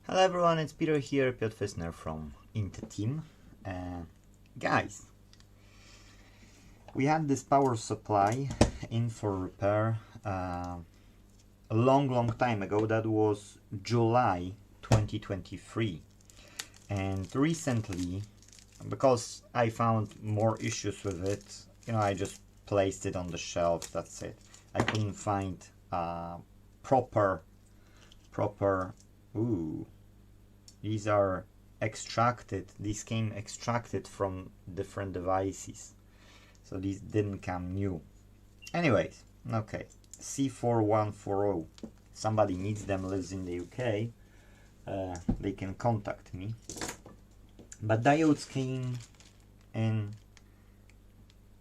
Hello everyone, it's Peter here, Piotr Fisner from Inte.Team. Guys, we had this power supply in for repair a long time ago. That was July 2023. And recently, because I found more issues with it, I just placed it on the shelf, that's it. I couldn't find proper ooh, these are extracted, these came extracted from different devices, so these didn't come new. Anyways, okay, C4140, somebody needs them, lives in the UK, they can contact me. But diodes came in,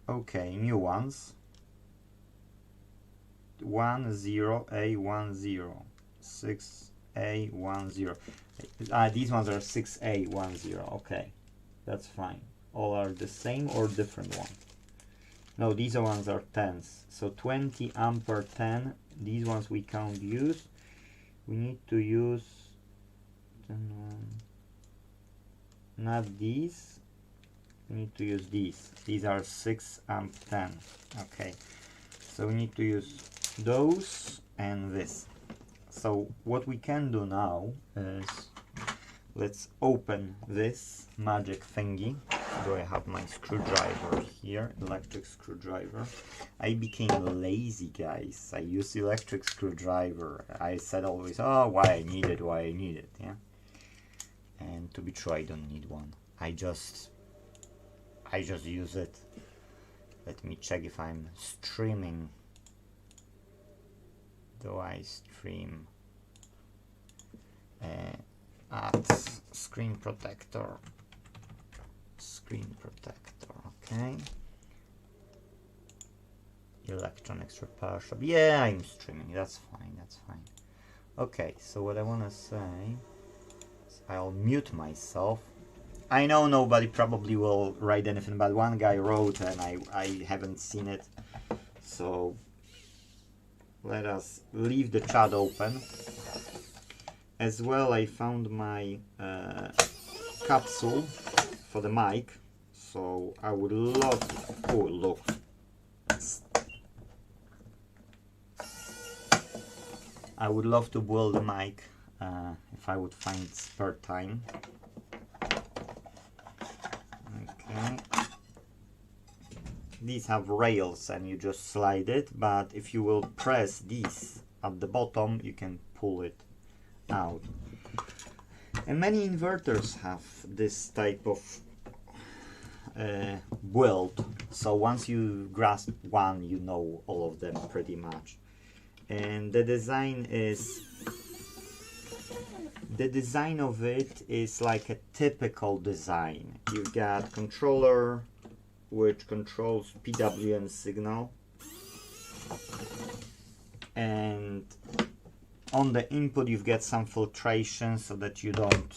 okay, new ones, 10A10, 6A10. These ones are 6A10. Okay, that's fine. All are the same or different ones? No, these ones are 10s. So 20 ampere 10. These ones we can't use. We need to use not these. We need to use these. These are 6 amp 10. Okay, so we need to use those and this. So what we can do now is, let's open this magic thingy. Do I have my screwdriver here, electric screwdriver? I became lazy, guys. I use electric screwdriver. I said always, oh, why I need it, yeah. And to be true, I don't need one. I just use it. Let me check if I'm streaming. Do I stream at ScreenProtector? Okay. ElectronicsRepairShop. Yeah, I'm streaming. That's fine. Okay, so what I want to say is I'll mute myself. I know nobody probably will write anything, but one guy wrote and I haven't seen it. So let us leave the chat open. As well, I found my capsule for the mic, so I would love to, oh look, I would love to build a mic if I would find spare time. Okay. These have rails and you just slide it, but if you will press these at the bottom, you can pull it out. And many inverters have this type of build, so once you grasp one, you know all of them pretty much. And the design of it is like a typical design. You've got controller which controls PWM signal, and on the input you've got some filtration so that you don't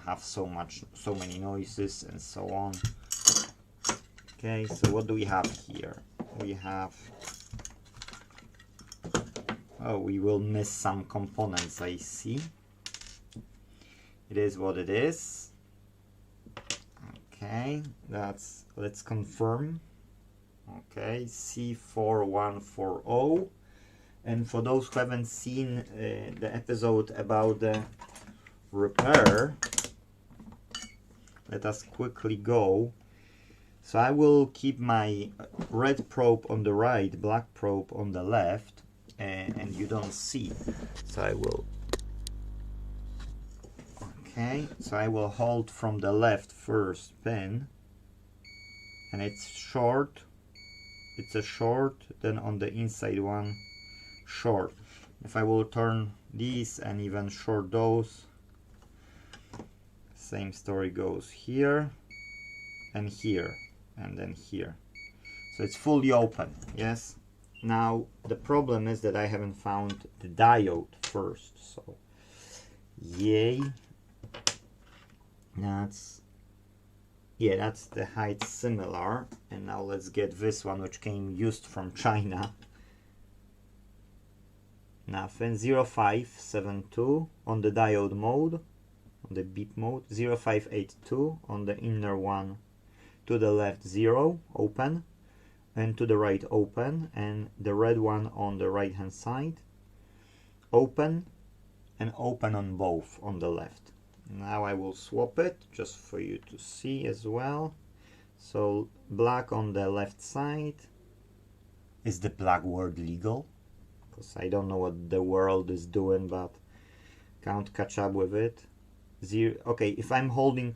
have so many noises and so on. Okay, so what do we have here? We have, oh, we will miss some components, I see. It is what it is. Okay, let's confirm. Okay, C4140. And for those who haven't seen the episode about the repair, let us quickly go. So I will keep my red probe on the right, black probe on the left, and you don't see. So I will, okay, so I will hold from the left first pin, and it's short, it's a short, then on the inside one, short. If I will turn these and even short those, same story goes here and here and then here. So it's fully open, yes. Now the problem is that I haven't found the diode first, so yay. That's the height similar. And now let's get this one, which came used from China. nothing. 0572 on the diode mode, on the beep mode. 0582 on the inner one, to the left 0, open, and to the right open, and the red one on the right hand side, open, and open on both on the left. Now I will swap it just for you to see as well. So black on the left side. Is the black word legal? Because I don't know what the world is doing, but can't catch up with it. Okay, if I'm holding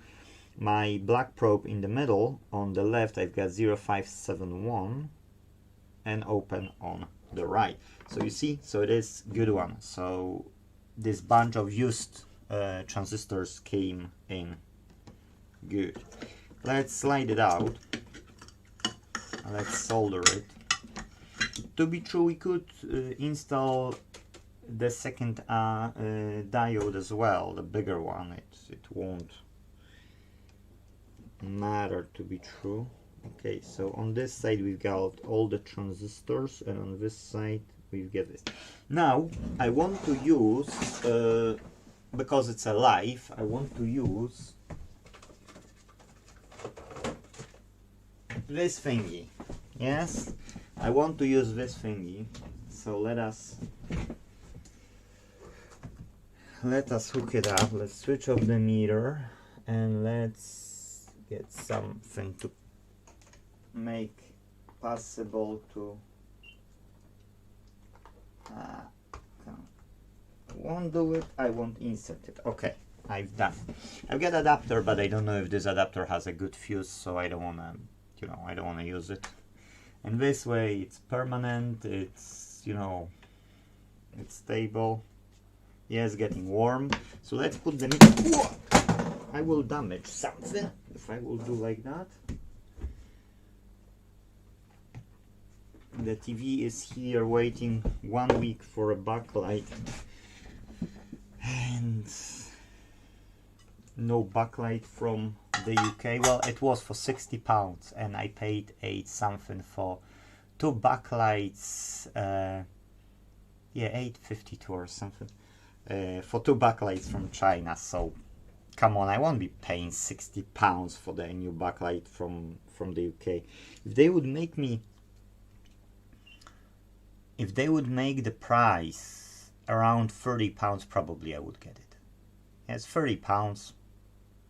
my black probe in the middle, on the left I've got 0571 and open on the right. So you see, so it is good one. So this bunch of used transistors came in good. Let's slide it out. Let's solder it. To be true, we could install the second diode as well, the bigger one. It won't matter, to be true. Okay, so on this side we've got all the transistors, and on this side we've got this. Now I want to use, because it's a live, I want to use this thingy. Yes, I want to use this thingy. So let us hook it up. Let's switch off the meter and let's get something to make possible to won't do it. I won't insert it. Okay, I've done. I've got adapter, but I don't know if this adapter has a good fuse, so I don't wanna, you know, I don't wanna use it. And this way it's permanent, it's, you know, it's stable. Yeah, it's getting warm. So let's put the meter. Whoa! I will damage something if I will do like that. The TV is here waiting 1 week for a backlight. And no backlight from the UK. Well, it was for £60 and I paid 8 something for 2 backlights. Yeah, 8.52 or something for 2 backlights from China. So come on, I won't be paying £60 for the new backlight from the UK. If they would make me, if they would make the price around £30, probably I would get it. Yes, £30.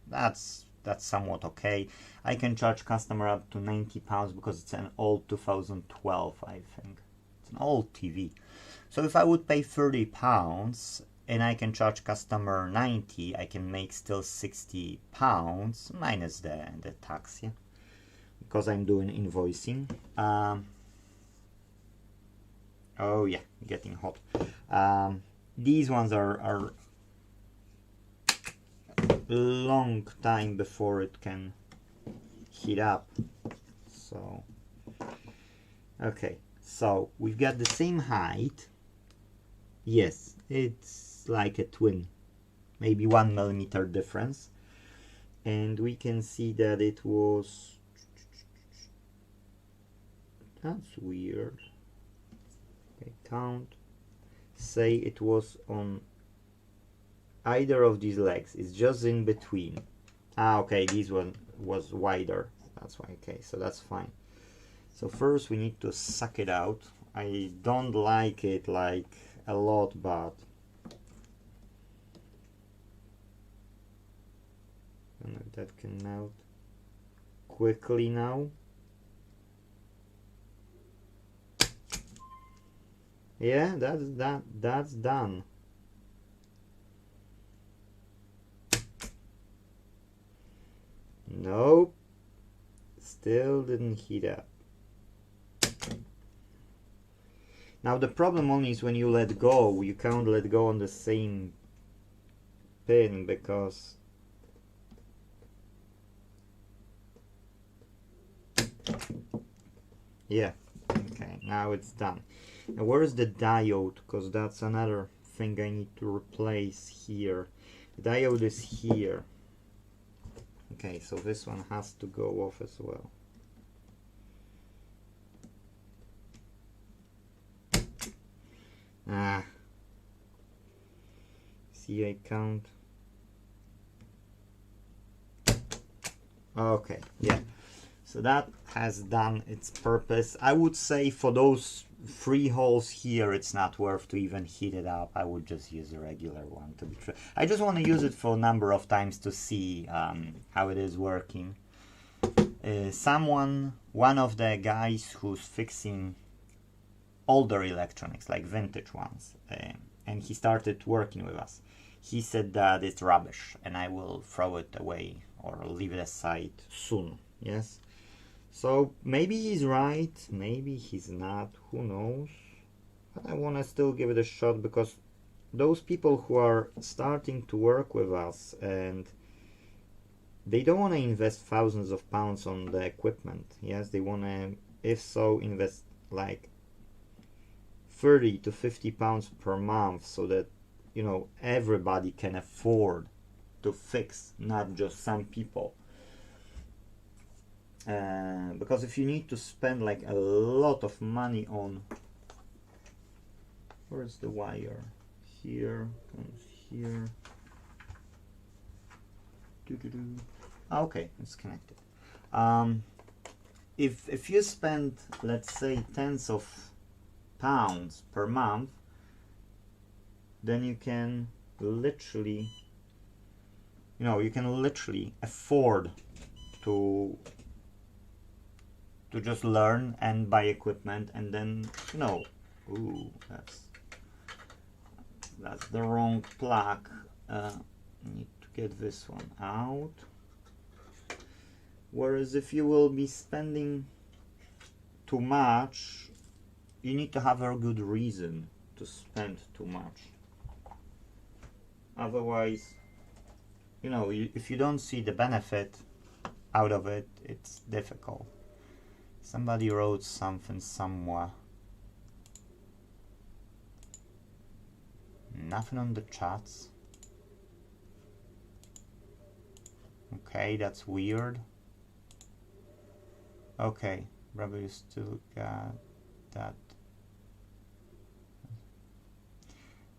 That's somewhat okay. I can charge customer up to £90 because it's an old 2012, I think. It's an old TV. So if I would pay £30 and I can charge customer 90, I can make still £60 minus the tax, yeah, because I'm doing invoicing. Oh yeah, getting hot. These ones are long time before it can heat up. So okay, so we've got the same height. Yes, it's like a twin, maybe 1 millimeter difference, and we can see that it was, that's weird. Okay, count, say it was on either of these legs. It's just in between. Ah, okay, this one was wider, that's why. Okay, so that's fine. So first we need to suck it out. I don't like it like a lot, but I don't know if that can melt quickly now. Yeah, that's done. Nope, still didn't heat up. Now the problem only is when you let go, you can't let go on the same pin because yeah, okay, now it's done. Now where is the diode? Because that's another thing I need to replace here. The diode is here. Okay, so this one has to go off as well. Ah, see, I count. Okay, yeah. So that has done its purpose. I would say for those 3 holes here, it's not worth to even heat it up. I would just use a regular one to be true. I just want to use it for a number of times to see how it is working. One of the guys who's fixing older electronics, like vintage ones, and he started working with us, he said that it's rubbish and I will throw it away or leave it aside soon. Yes. So maybe he's right, maybe he's not, who knows. But I want to still give it a shot, because those people who are starting to work with us and they don't want to invest thousands of pounds on the equipment. Yes, they want to, if so, invest like 30 to 50 pounds per month, so that, you know, everybody can afford to fix, not just some people. Because if you need to spend like a lot of money on, where's the wire? Here, comes here. Okay, it's connected. If you spend, let's say, tens of pounds per month, then you can literally, you can literally afford to just learn and buy equipment, and then, ooh, that's the wrong plug. Need to get this one out. Whereas if you will be spending too much, you need to have a good reason to spend too much. Otherwise, if you don't see the benefit out of it, it's difficult. Somebody wrote something somewhere. Nothing on the chats. Okay, that's weird. Okay, Rabbi, you still got that.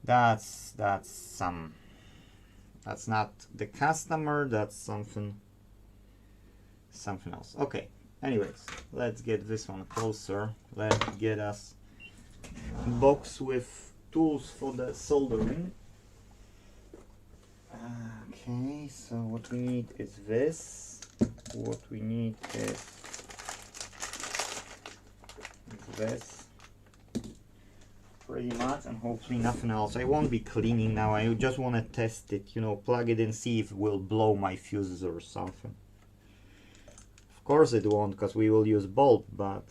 That's not the customer, that's something else. Okay, anyways, let's get this one closer. Let's get us a box with tools for the soldering. Okay, so what we need is this. What we need is this. Pretty much, and hopefully nothing else. I won't be cleaning now. I just want to test it, plug it in, see if it will blow my fuses or something. Of course it won't, because we will use bulb, but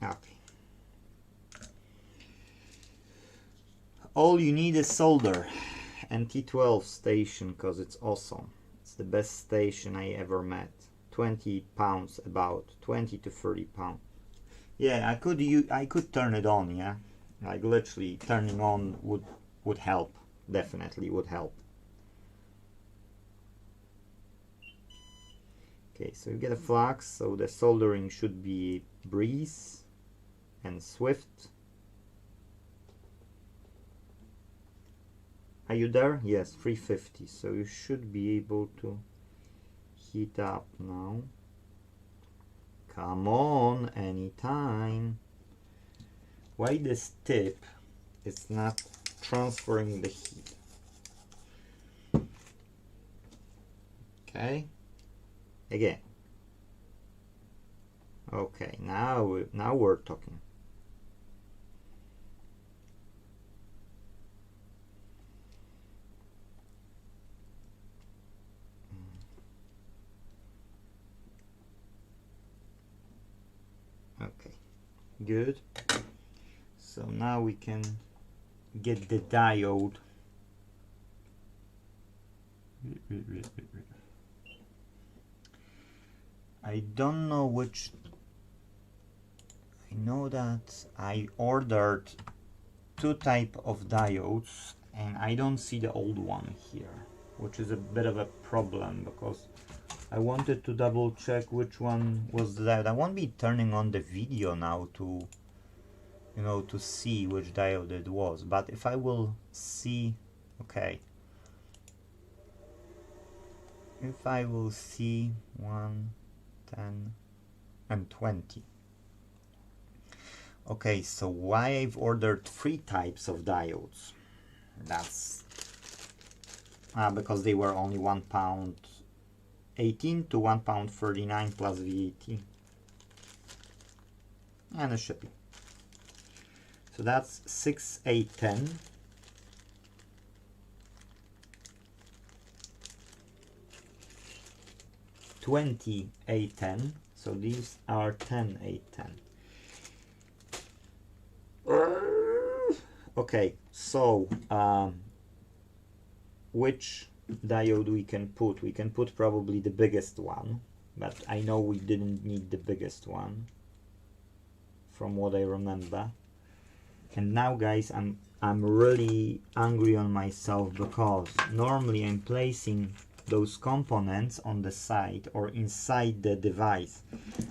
okay. All you need is solder and T12 station, because it's awesome. It's the best station I ever met. 20 pounds, about 20 to 30 pounds. Yeah, I could turn it on, yeah. Like literally turning on would help. Definitely would help. Okay, so you get a flux, so the soldering should be breeze and swift. Are you there? Yes, 350. So you should be able to heat up now. Come on, anytime. Why this tip is not transferring the heat? Okay. Again. Okay, now we're talking. Okay, good. So now we can get the diode. I don't know which. I know that I ordered 2 types of diodes, and I don't see the old one here, which is a bit of a problem, because I wanted to double check which one was the diode. I won't be turning on the video now to, you know, to see which diode it was, but if I will see, okay, if I will see 1, 10 and 20. Okay, so why I've ordered 3 types of diodes? That's because they were only £1.18 to £1.39 plus VAT and the shipping. So that's 6, 8, 10. $20, 8, 10. So these are 10, 8, 10. Okay, so which diode we can put? We can put probably the biggest one, but I know we didn't need the biggest one from what I remember. And now guys, I'm really angry on myself because normally I'm placing those components on the side or inside the device,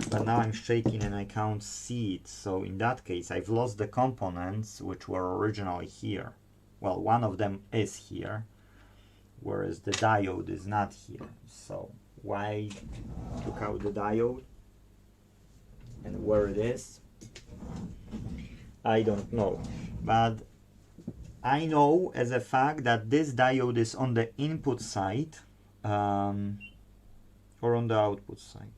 but now I'm shaking and I can't see it. So in that case I've lost the components which were originally here. Well, one of them is here, whereas the diode is not here. So why took out the diode and where it is, I don't know. But I know as a fact that this diode is on the input side or on the output side.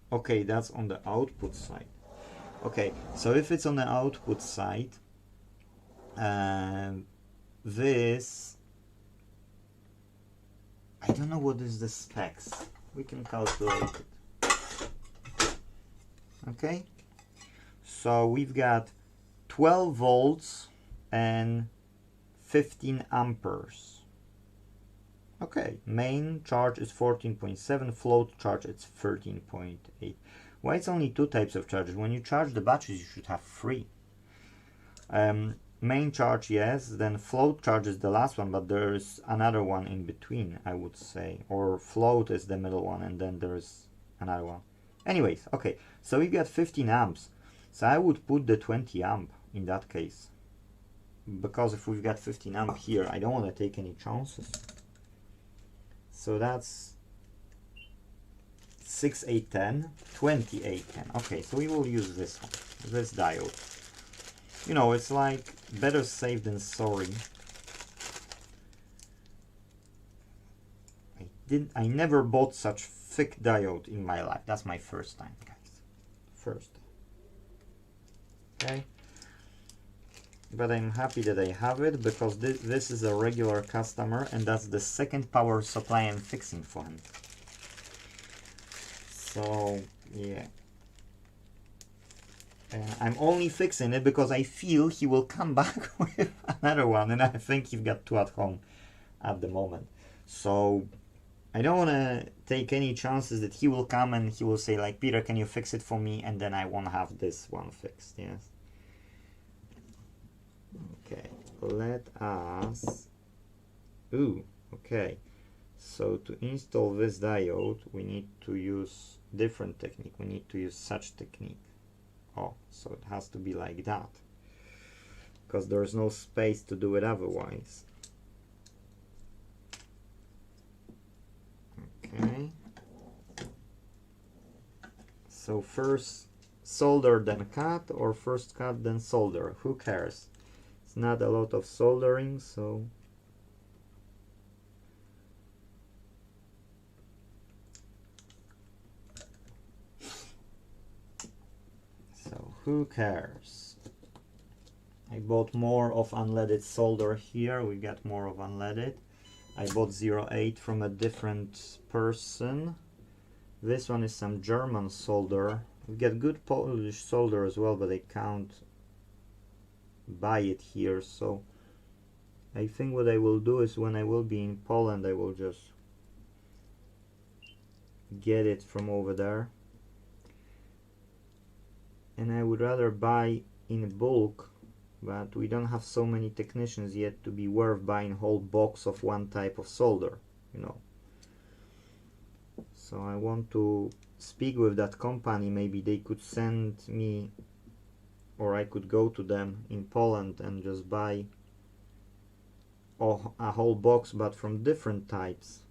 Okay, that's on the output side. Okay, so if it's on the output side, this, I don't know what is the specs. We can calculate it. Okay, so we've got 12 volts and 15 amperes. Okay, main charge is 14.7, float charge is 13.8. Why it's only 2 types of charges? When you charge the batteries, you should have 3. Main charge, yes, then float charge is the last one, but there's another one in between, I would say. Or float is the middle one, and then there's another one. Anyways, okay, so we got 15 amps. So I would put the 20 amp in that case. Because if we've got 15 amp here, I don't want to take any chances. So that's 6, 8, 10, 20, 8, 10. Okay, so we will use this one, this diode. You know, it's like better safe than sorry. I never bought such thick diode in my life. That's my first time, guys. First. Okay. But I'm happy that I have it because this is a regular customer and that's the second power supply I'm fixing for him. So yeah, I'm only fixing it because I feel he will come back with another one, and I think he's got 2 at home at the moment. So I don't want to take any chances that he will come and he will say like, Peter, can you fix it for me, and then I won't have this one fixed. Yes. Okay, let us, okay, so to install this diode we need to use different technique. We need to use such technique. Oh, so it has to be like that because there's no space to do it otherwise. Okay, so first solder then cut, or first cut then solder, who cares? Not a lot of soldering, so who cares? I bought more of unleaded solder here. We got more of unleaded. I bought 08 from a different person. This one is some German solder. We get good Polish solder as well, but I can't buy it here, so I think what I will do is when I will be in Poland I will just get it from over there, and I would rather buy in bulk, but we don't have so many technicians yet to be worth buying a whole box of one type of solder, you know. So I want to speak with that company. Maybe they could send me, or I could go to them in Poland and just buy a whole box, but from different types.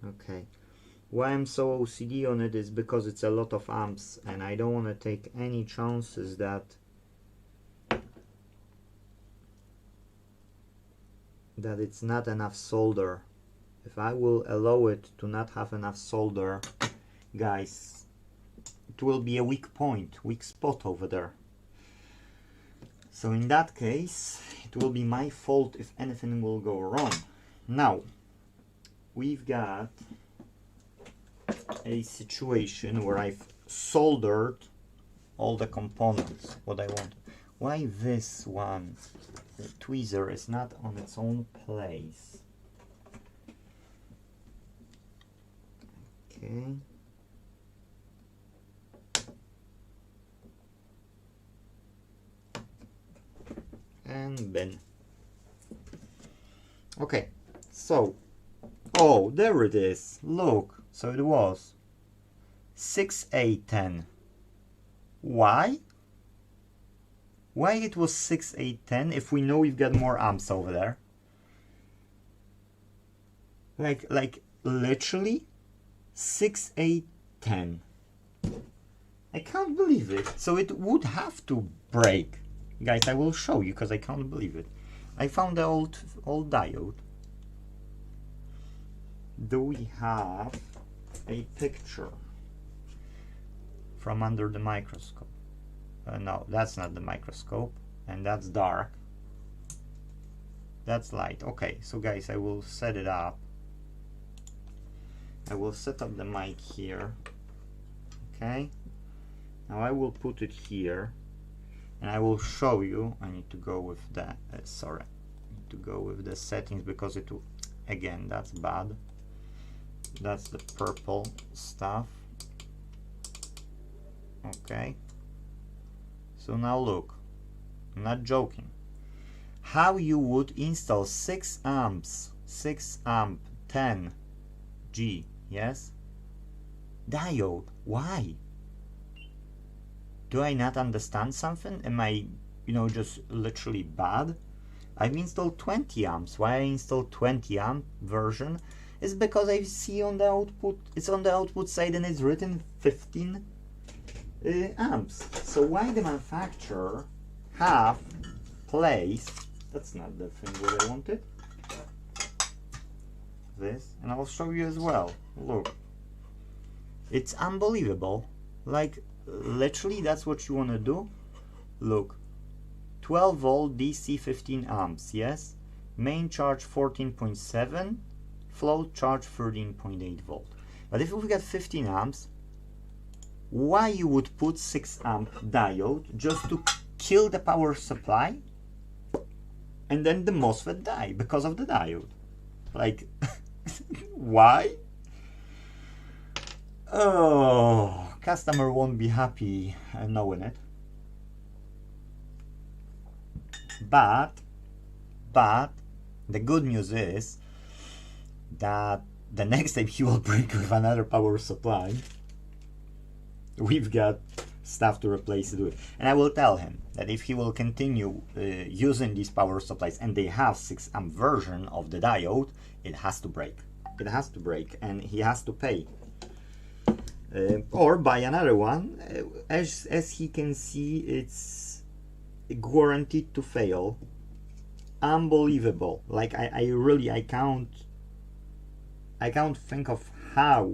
Okay, why I'm so OCD on it is because it's a lot of amps and I don't want to take any chances that it's not enough solder. If I will allow it to not have enough solder, guys, it will be a weak point, weak spot over there. So in that case, it will be my fault if anything will go wrong. Now, we've got a situation where I've soldered all the components, what I want. Why this one, the tweezer, is not on its own place? Okay. And bin. Okay, so, oh, there it is. Look, so it was 6A10. Why? Why it was 6A10 if we know we've got more amps over there? Like literally 6A10. I can't believe it. So it would have to break. Guys, I will show you because I can't believe it. I found the old diode. Do we have a picture from under the microscope? No, that's not the microscope, and that's dark. That's light. Okay, so guys, I will set it up. I will set up the mic here. Okay, now I will put it here, and I will show you. I need to go with the sorry, I need to go with the settings because it will, again, that's bad. That's the purple stuff. Okay, so now look, I'm not joking. How you would install 6 amps, 6 amp 10G, yes, diode? Why? Do I not understand something? Am I, just literally bad? I've installed 20 amps. Why I installed 20 amp version is because I see on the output, it's on the output side and it's written 15 amps. So why the manufacturer have placed, that's not the thing what I wanted, this, and I'll show you as well. Look, it's unbelievable. Like literally that's what you want to do. Look, 12 volt DC 15 amps, yes, main charge 14.7, float charge 13.8 volt. But if we got 15 amps, why you would put 6 amp diode just to kill the power supply and then the MOSFET die because of the diode? Like why? Oh, customer won't be happy knowing it. But the good news is that the next time he will break with another power supply, we've got stuff to replace it with. And I will tell him that if he will continue using these power supplies and they have 6 amp version of the diode, it has to break. It has to break and he has to pay. Or buy another one. As he can see, it's guaranteed to fail. Unbelievable. Like I can't think of how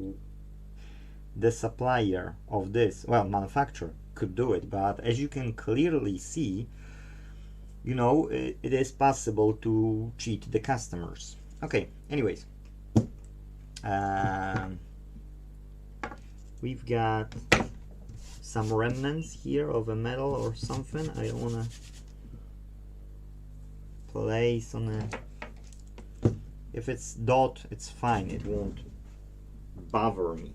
the supplier of this, well, manufacturer, could do it. But as you can clearly see, it is possible to cheat the customers. Okay, anyways, we've got some remnants here of a metal or something. I don't want to place on a, if it's dot, it's fine, it won't bother me.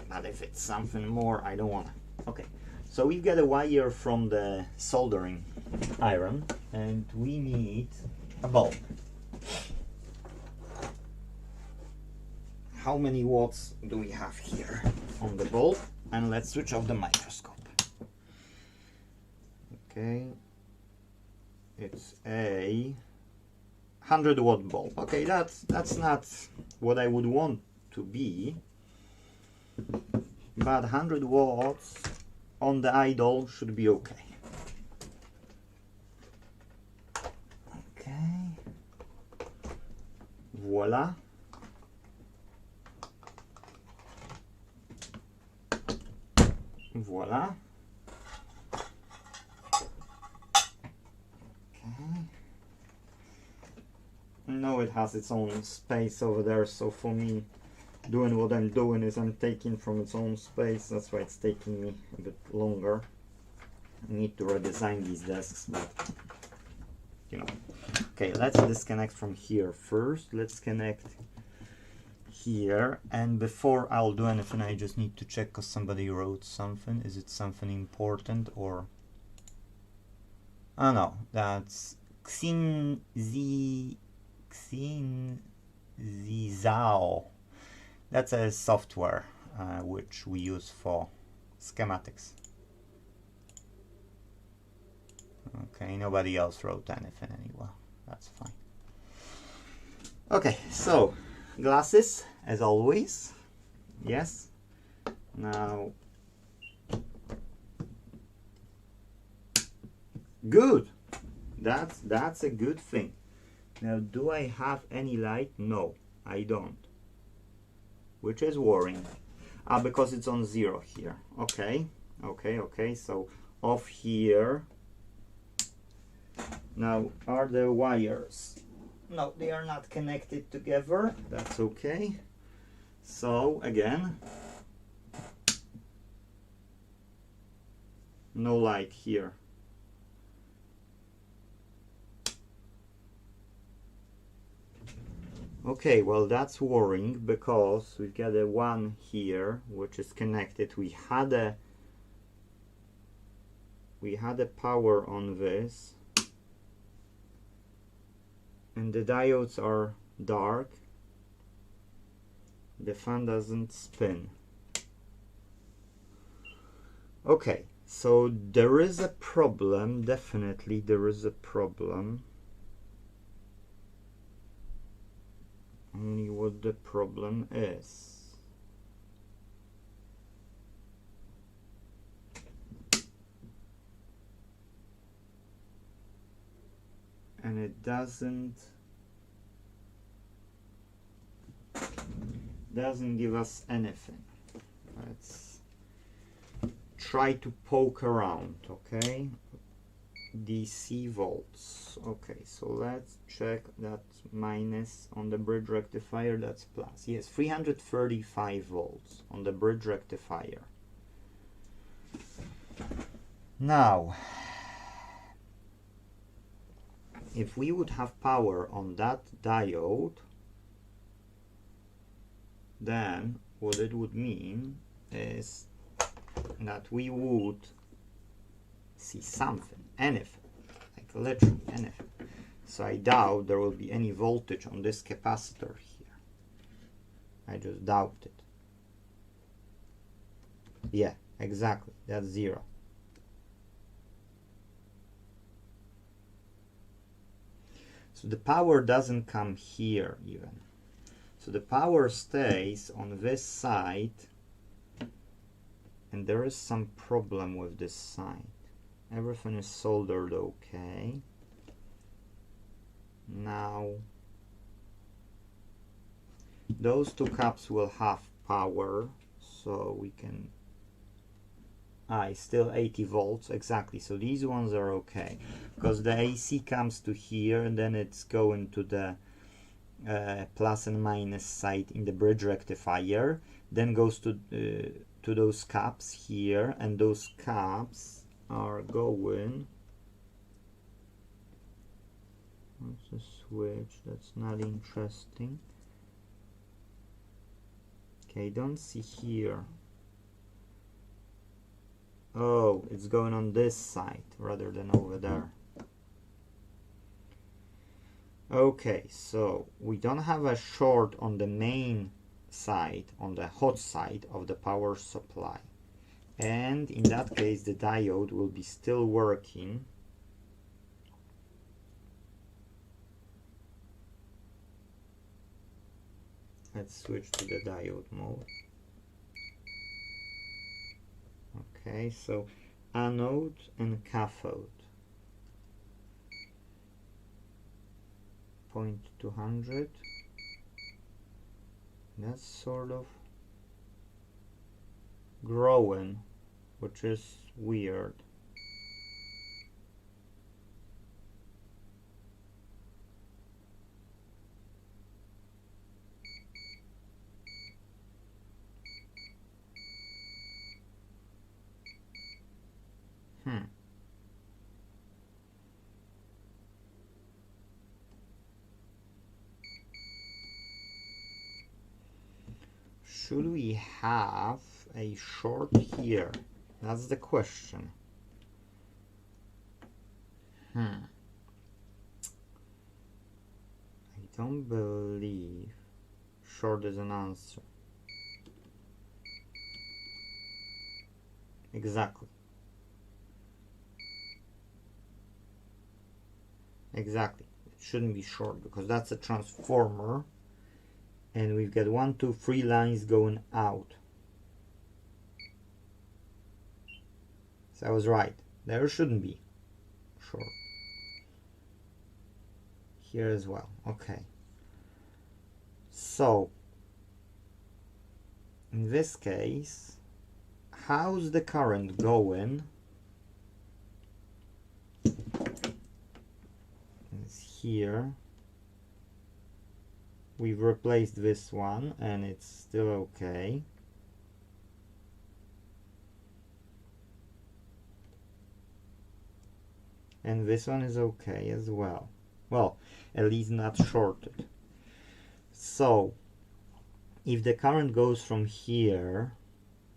But if it's something more, I don't want to. Okay, so we've got a wire from the soldering iron and we need a bulb. How many watts do we have here on the bulb? And let's switch off the microscope. Okay, it's a 100-watt bulb. Okay, that's not what I would want to be, but 100 watts on the idle should be okay. Okay, voila. Voila. Okay. No, it has its own space over there, so for me doing what I'm doing is I'm taking from its own space. That's why it's taking me a bit longer. I need to redesign these desks, but you know. Okay, let's disconnect from here first. Let's connect here, and before I'll do anything I just need to check because somebody wrote something. Is it something important or... oh no, that's Xinzhao. That's a software which we use for schematics. Okay, nobody else wrote anything anyway. That's fine. Okay, so glasses as always. Yes. Now, good. That's a good thing. Now, do I have any light? No, I don't. Which is worrying. Because it's on 0 here. Okay, okay. So off here. Now, are the wires? No, they are not connected together. That's okay. So again, no light here. Okay, well that's worrying because we've got a 1 here which is connected. We had a power on this, and the diodes are dark. The fan doesn't spin. Okay, so there is a problem. Definitely there is a problem. Only what the problem is. And it doesn't give us anything. Let's try to poke around. Okay, DC volts. Okay, so let's check that minus on the bridge rectifier. That's plus. Yes, 335 volts on the bridge rectifier. Now, if we would have power on that diode, then what it would mean is that we would see something, anything, like literally anything. So I doubt there will be any voltage on this capacitor here. I just doubt it. Yeah, exactly, that's 0. So the power doesn't come here even. So the power stays on this side, and there is some problem with this side. Everything is soldered okay. Now, those two caps will have power, so we can... still 80 volts, exactly. So these ones are okay, because the AC comes to here, and then it's going to the plus and minus side in the bridge rectifier, then goes to those caps here, and those caps are going... what's the switch? That's not interesting. Okay, don't see here. Oh, it's going on this side rather than over there. Okay, so we don't have a short on the main side, on the hot side of the power supply. And in that case, the diode will be still working. Let's switch to the diode mode. Okay, so anode and cathode. 0.200. That's sort of growing, which is weird. Should we have a short here? That's the question. I don't believe short is an answer. Exactly. Exactly. It shouldn't be short because that's a transformer. And we've got 1, 2, 3 lines going out. So I was right. There shouldn't be short. Here as well. Okay. So, in this case, how's the current going? It's here. We've replaced this one and it's still okay. And this one is okay as well. Well, at least not shorted. So, if the current goes from here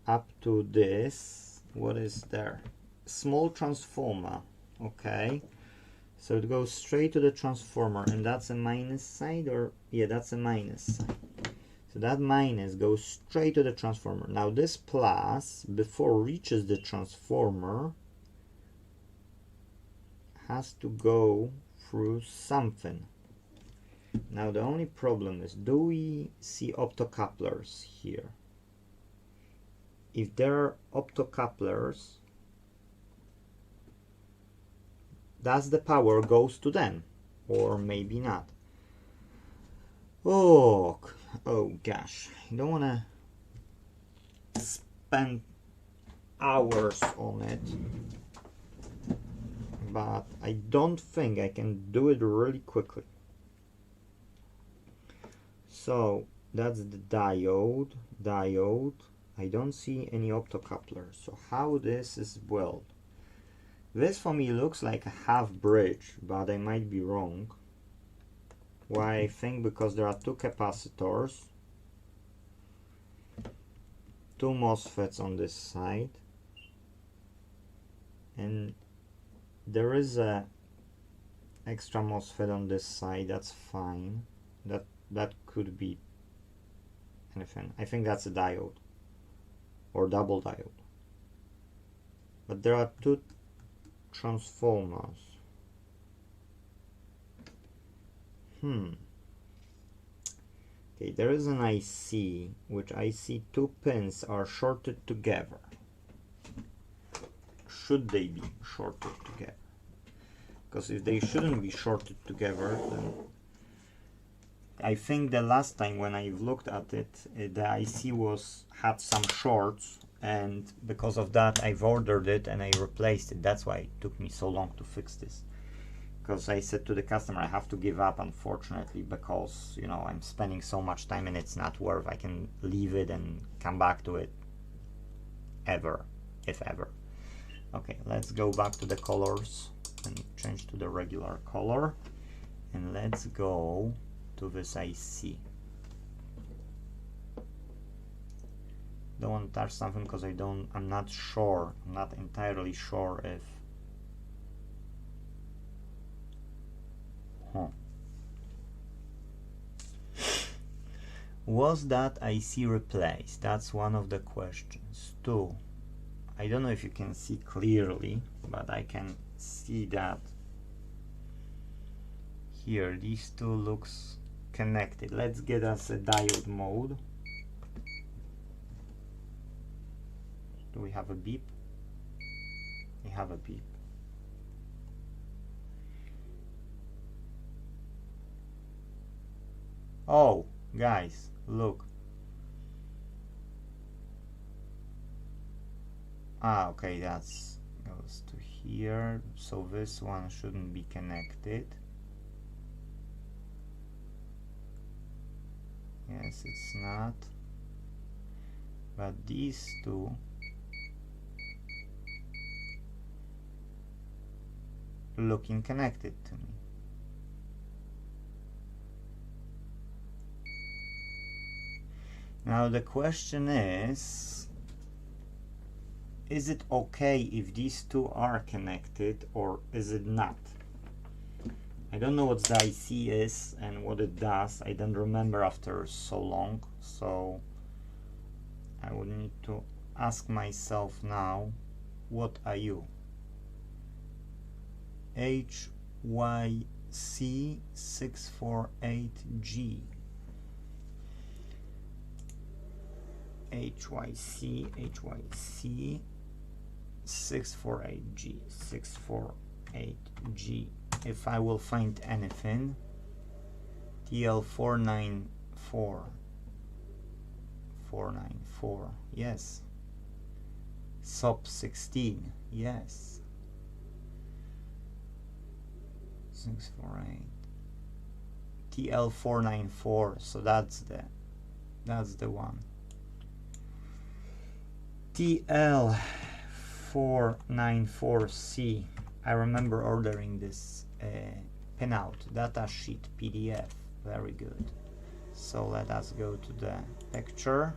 up to this, what is there? Small transformer, okay? So it goes straight to the transformer, and that's a minus side, or yeah, that's a minus side. So that minus goes straight to the transformer. Now this plus, before reaches the transformer, has to go through something. Now the only problem is, do we see optocouplers here? If there are optocouplers, does the power goes to them, or maybe not? Oh gosh, I don't want to spend hours on it, but I don't think I can do it really quickly. So that's the diode. I don't see any optocouplers. So how this is built? This for me looks like a half bridge, but I might be wrong. Why? I think because there are two capacitors, two MOSFETs on this side, and there is a extra MOSFET on this side. That's fine. That could be anything. I think that's a diode or double diode. But there are two transformers. Okay, there is an IC which I see two pins are shorted together. Should they be shorted together? Because if they shouldn't be shorted together, then I think the last time when I looked at it, the IC had some shorts, and because of that I've ordered it and I replaced it. That's why it took me so long to fix this, because I said to the customer I have to give up, unfortunately, because you know I'm spending so much time and it's not worth. I can leave it and come back to it ever, if ever. Okay, let's go back to the colors and change to the regular color, and let's go to this IC. don't want to touch something because I'm not sure, I'm not entirely sure if was that IC replaced? That's one of the questions. 2, I don't know if you can see clearly, but I can see that here these two looks connected. Let's get us a diode mode. Do we have a beep? We have a beep. Oh, guys, look. Ah, okay, that's goes to here, so this one shouldn't be connected. Yes, it's not. But these two looking connected to me. Now the question is it okay if these two are connected or is it not? I don't know what the IC is and what it does. I don't remember after so long, so I would need to ask myself now, what are you? HYC648G. HYC 648G 648G. If I will find anything, TL494 494, yes. SOP16, yes. 648 TL494, so that's the one. TL494C. I remember ordering this pinout datasheet PDF. Very good. So let us go to the picture.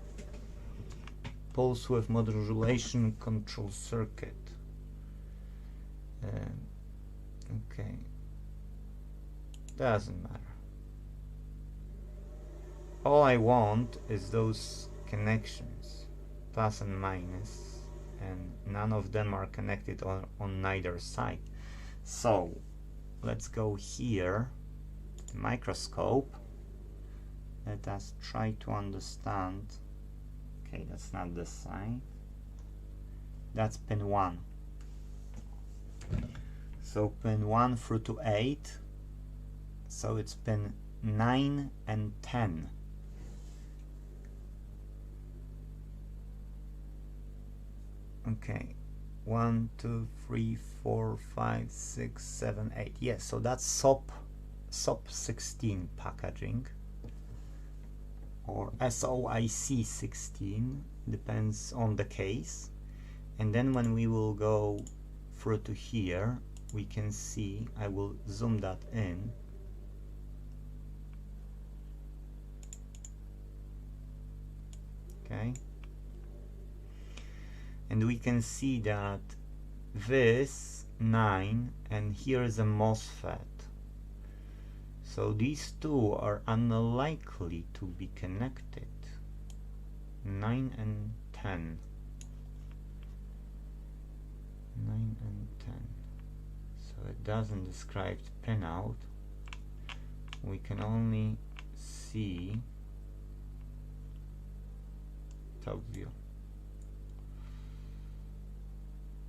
Pulse width modulation control circuit. Okay. Doesn't matter. All I want is those connections, plus and minus, and none of them are connected on neither side. So let's go here, microscope. Let us try to understand. Okay, that's not this side. That's pin 1. So pin 1 through to 8. So it's pin 9 and 10. Okay, 1, 2, 3, 4, 5, 6, 7, 8. Yes, so that's SOP16 packaging, or SOIC 16, depends on the case. And then when we will go through to here, we can see, I will zoom that in. Okay. And we can see that this 9 and here is a MOSFET. So these two are unlikely to be connected. 9 and 10. 9 and 10. So it doesn't describe the pinout. We can only see top view.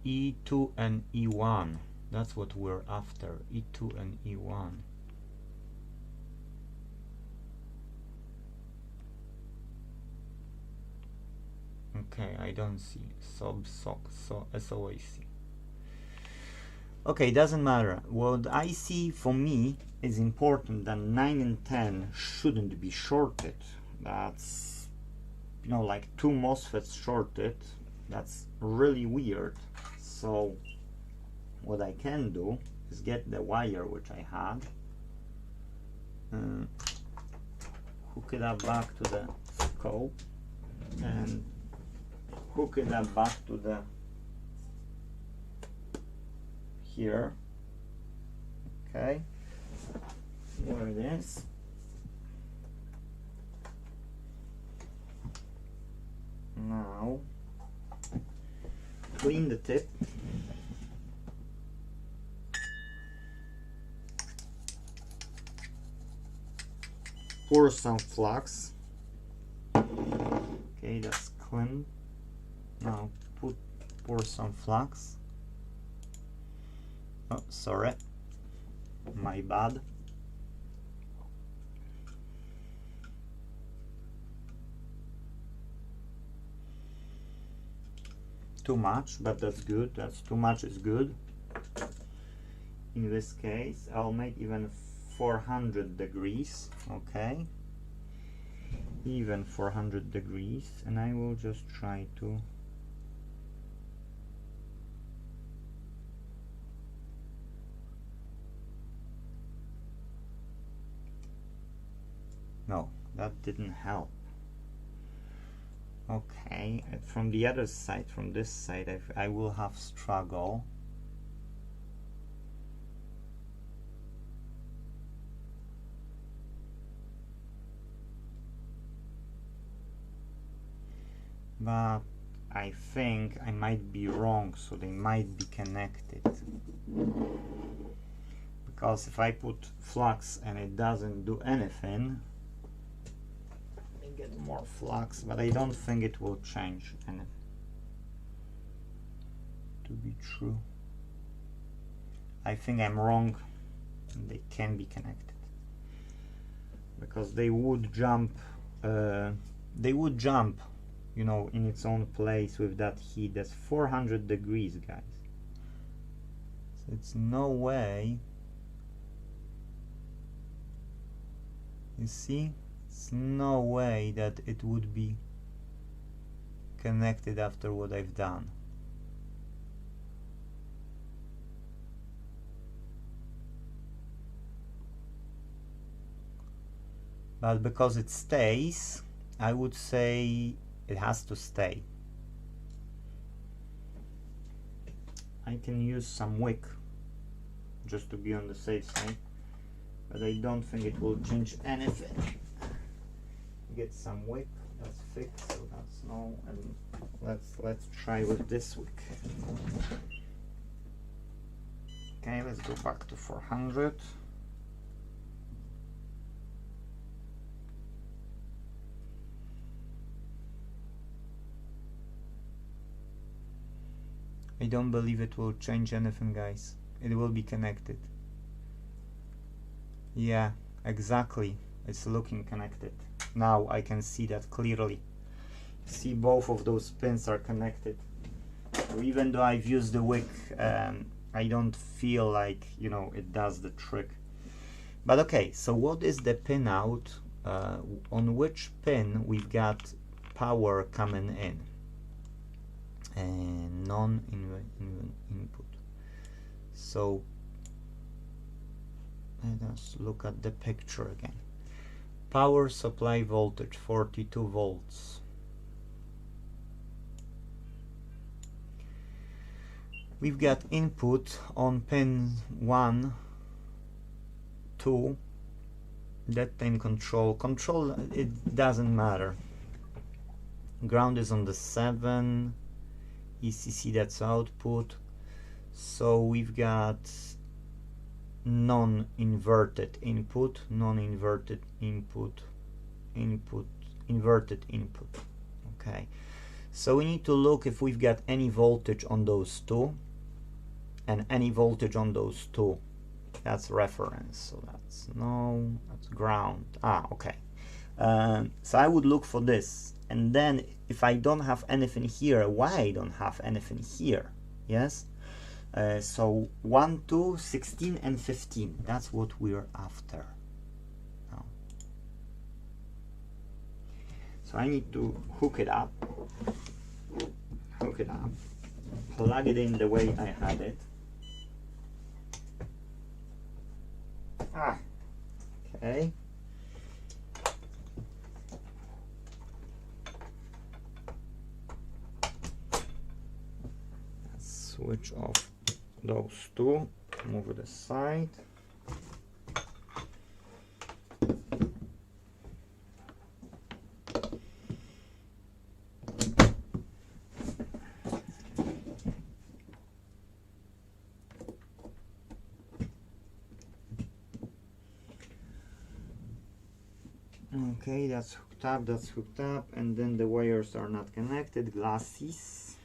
E2 and E1. That's what we're after. E2 and E1. Okay, I don't see SOIC. Okay, doesn't matter. What I see for me is important that 9 and 10 shouldn't be shorted. That's, you know, like 2 MOSFETs shorted. That's really weird. So what I can do is get the wire which I had, hook it up back to the scope, and hook it up back to the here. Okay, there it is. Now clean the tip. Pour some flux. Okay, that's clean. Now pour some flux. Oh, sorry, my bad. Too much, but that's good. That's too much is good. In this case, I'll make even 400 degrees. Okay, even 400 degrees, and I will just try to no, that didn't help. Okay, from the other side, from this side, I will have struggle. But I think I might be wrong, so they might be connected. Because if I put flux and it doesn't do anything, get more flux, but I don't think it will change anything. To be true, I think I'm wrong. They can be connected because they would jump. You know, in its own place with that heat. That's 400 degrees, guys. So it's no way. You see? It's no way that it would be connected after what I've done. But because it stays, I would say it has to stay. I can use some wick just to be on the safe side, but I don't think it will change anything. Get some wick, that's fixed, so that's no, and let's try with this wick. Okay, let's go back to 400. I don't believe it will change anything, guys. It will be connected. Yeah, exactly. It's looking connected. Now I can see that clearly. See, both of those pins are connected. So even though I've used the wick, I don't feel like, you know, it does the trick. But okay, so what is the pin out? On which pin we've got power coming in? And non-input. So let us look at the picture again. Power supply voltage 42 volts. We've got input on pin 1, 2. That time control, it doesn't matter. Ground is on the 7. ECC, that's output. So we've got non-inverted input, non-inverted input, inverted input. Okay, so we need to look if we've got any voltage on those two, and any voltage on those two. That's reference, so that's no, that's ground. Ah, okay. So I would look for this, and then if I don't have anything here, why I don't have anything here? Yes. So 1, 2, 16 and 15, that's what we're after now. So I need to hook it up, plug it in the way I had it. Okay. switch off those two, move it aside. Okay, that's hooked up, and then the wires are not connected, glasses.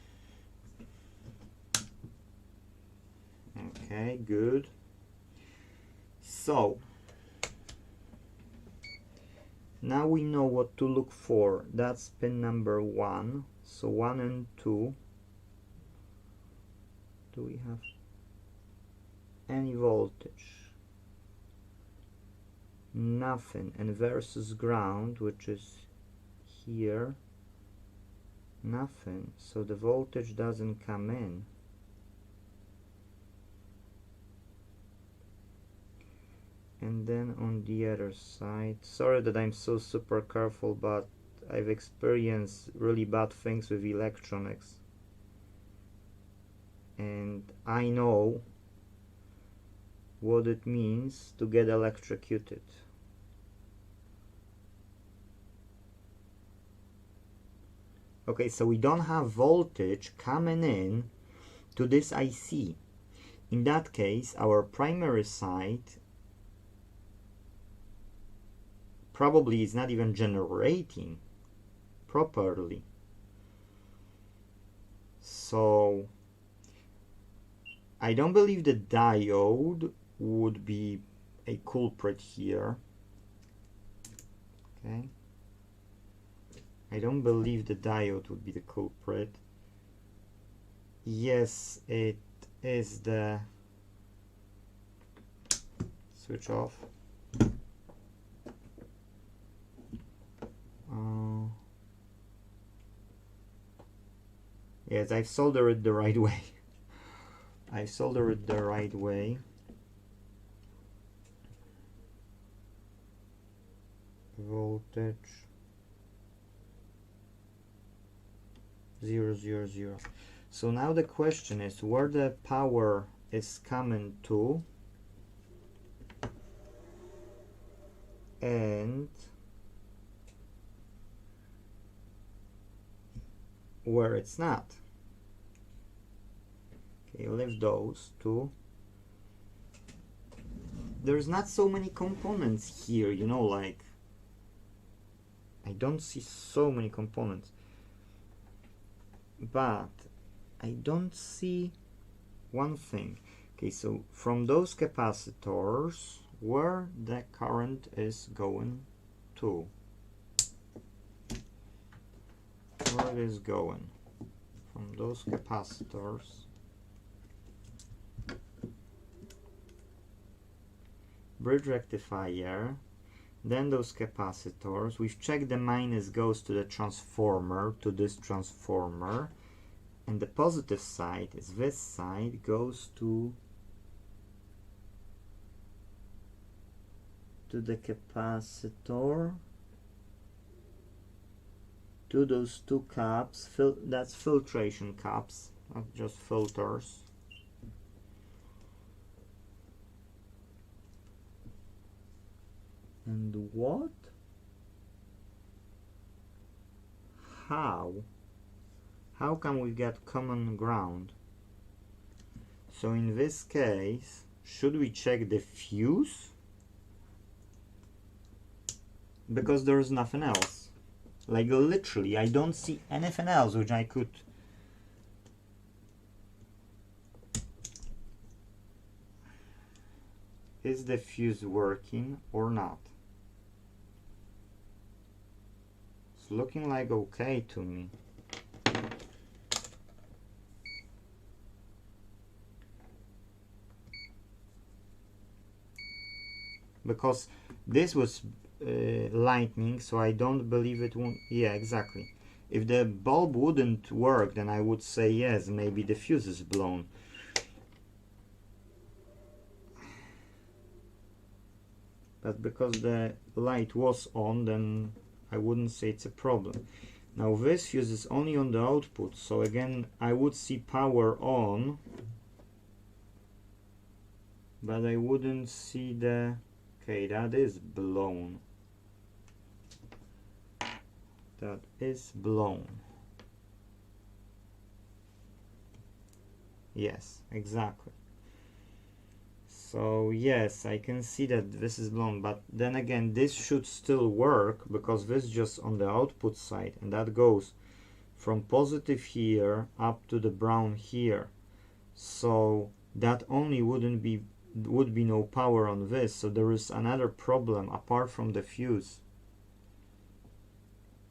Okay, good. So now we know what to look for. That's pin number 1. So 1 and 2. Do we have any voltage? Nothing. And versus ground, which is here, nothing. So the voltage doesn't come in. And then on the other side, sorry that I'm so super careful, but I've experienced really bad things with electronics, and I know what it means to get electrocuted. Okay, so we don't have voltage coming in to this IC. In that case, our primary side probably is not even generating properly. So I don't believe the diode would be a culprit here. Okay, I don't believe the diode would be the culprit. Yes, it is the switch off. Yes, I've soldered it the right way. I soldered it the right way. Voltage 0, 0, 0. So now the question is where the power is coming to, and where it's not. Okay, leave those two. There's not so many components here, you know, like I don't see so many components, but I don't see one thing. Okay, so from those capacitors, where the current is going to, where it is going from those capacitors. Bridge rectifier, then those capacitors. We've checked the minus goes to the transformer, to this transformer, and the positive side is this side, goes to the capacitor, to those two caps. That's filtration caps, not just filters. And what? How? How come we get common ground? So in this case, should we check the fuse? Because there's nothing else. Like literally, I don't see anything else which I could. Is the fuse working or not? It's looking like okay to me. Because this was lightning, so I don't believe it won't. Yeah, exactly. If the bulb wouldn't work, then I would say yes, maybe the fuse is blown. But because the light was on, then I wouldn't say it's a problem. Now this fuse is only on the output, so again I would see power on, but I wouldn't see the... Okay, that is blown. That is blown. Yes, exactly. So yes, I can see that this is blown, but then again this should still work because this is just on the output side, and that goes from positive here up to the brown here. So that only would be no power on this. So there is another problem apart from the fuse.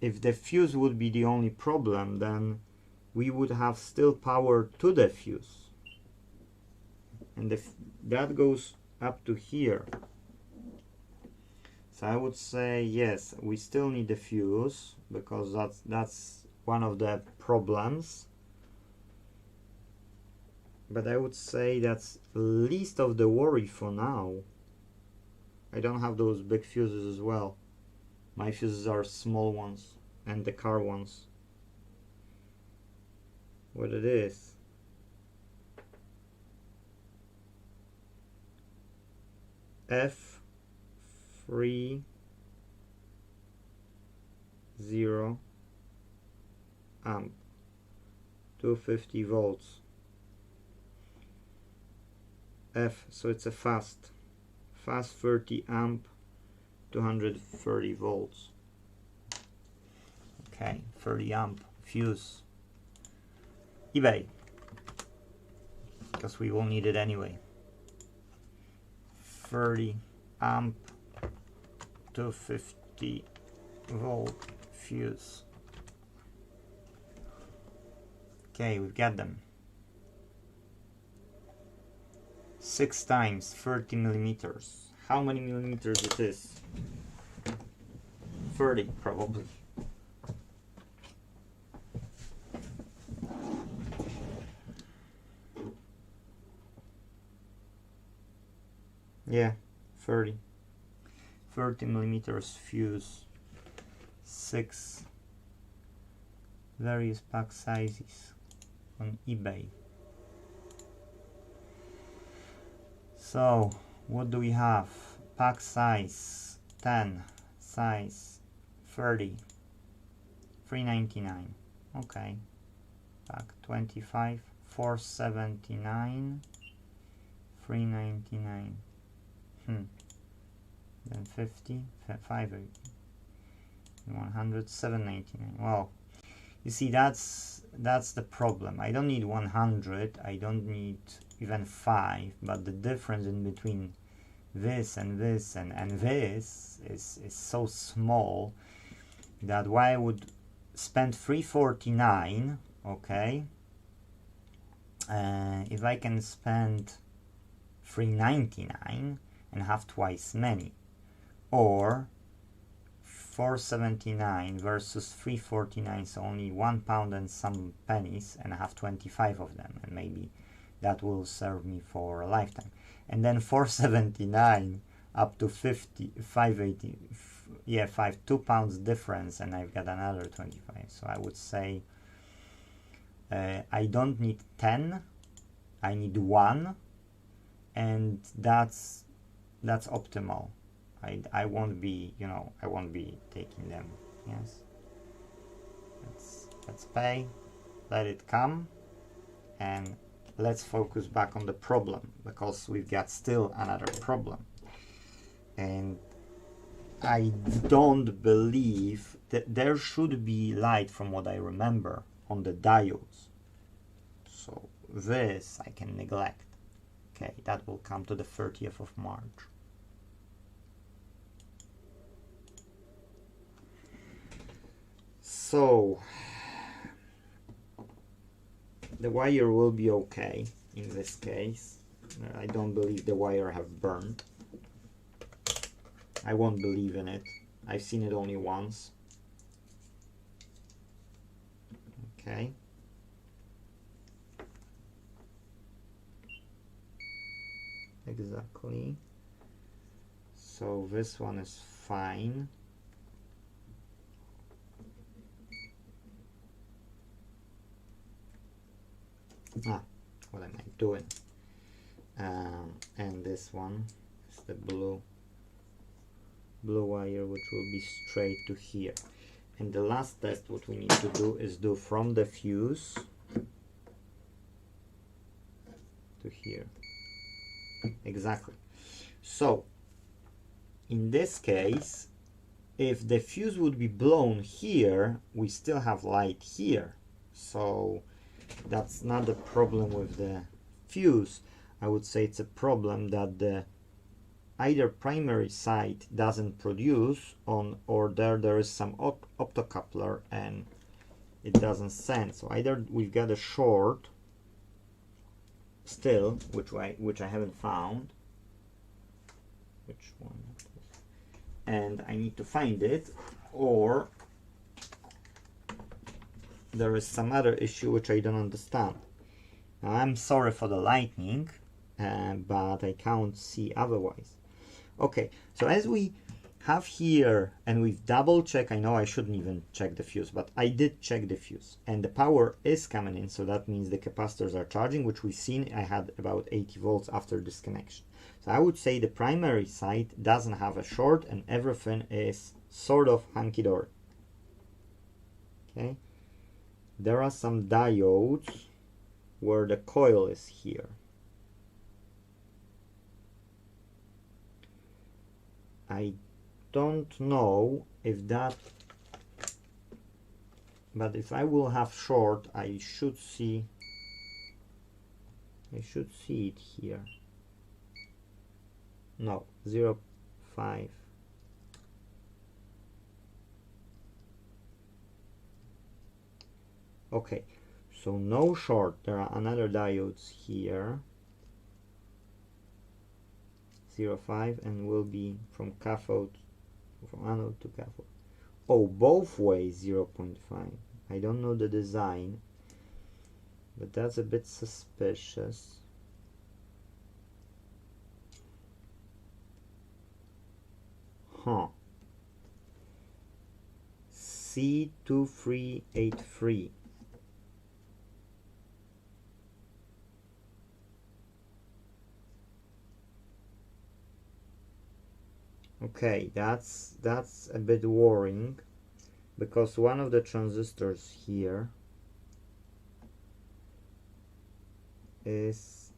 If the fuse would be the only problem, then we would have still power to the fuse, and that goes up to here. So I would say yes, we still need the fuse because that's one of the problems, but I would say that's least of the worry for now. I don't have those big fuses as well. My fuses are small ones and the car ones. What it is? F30 amp, 250 volts. F, so it's a fast 30 amp, 230 volts. Okay, 30 amp fuse. eBay, because we will need it anyway. 30 amp, 250 volt fuse. Okay, we've got them. 6 times 30 millimeters. How many millimeters it is? 30 probably. Yeah, 30 millimeters fuse, 6 various pack sizes on eBay. So what do we have? Pack size 10, size 30, $3.99. Okay. Pack 25, $4.79, $3.99. Then 50, 580, 100, $7.99. Well, you see, that's the problem. I don't need 100, I don't need even 5, but the difference in between this and this and this is so small that why I would spend $3.49, okay, if I can spend $3.99 and have twice many, or $4.79 versus $3.49, so only £1 and some pennies, and I have 25 of them, and maybe that will serve me for a lifetime. And then $4.79 up to 50, 5.80, yeah, 2 pounds difference, and I've got another 25. So I would say I don't need 10, I need 1, and that's optimal. I won't be, I won't be taking them. Yes. Let's pay, let it come, and let's focus back on the problem, because we've got still another problem. And I don't believe that there should be light, from what I remember, on the diodes. So this I can neglect. Okay, that will come to the 30th of March. So the wire will be okay in this case. I don't believe the wire have burned. I won't believe in it. I've seen it only once. Okay. Exactly. So this one is fine. what am I doing? And this one is the blue wire, which will be straight to here. And the last test what we need to do is do from the fuse to here. Exactly. So in this case, if the fuse would be blown here, we still have light here. So that's not a problem with the fuse. I would say it's a problem that the either primary side doesn't produce on, or there is some optocoupler and it doesn't send. So either we've got a short still, which I haven't found. Which one? And I need to find it, or there is some other issue which I don't understand. Now, I'm sorry for the lightning, but I can't see otherwise. Okay, so as we have here, and we've double checked, I know I shouldn't even check the fuse, but I did check the fuse, and the power is coming in, so that means the capacitors are charging, which we've seen I had about 80 volts after disconnection. So I would say the primary side doesn't have a short and everything is sort of hunky-dory. Okay, there are some diodes where the coil is here. I don't know if that, but if I will have short, I should see it here. No, 0.5. Okay, so no short. There are another diodes here. 0.5 and will be from anode to cathode. Oh, both ways 0.5. I don't know the design, but that's a bit suspicious. Huh. C2383. Okay, that's a bit worrying, because one of the transistors here is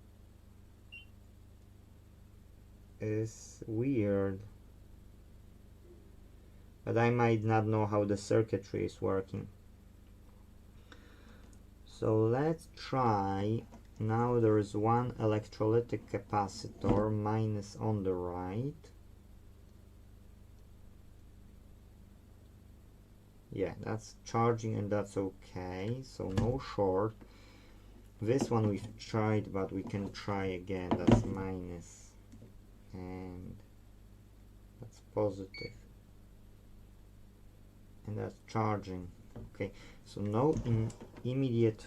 weird, but I might not know how the circuitry is working. So let's try. Now there is one electrolytic capacitor minus on the right. Yeah, that's charging and that's okay, so no short. This one we've tried, but we can try again. That's minus and that's positive, and that's charging. Okay, so no immediate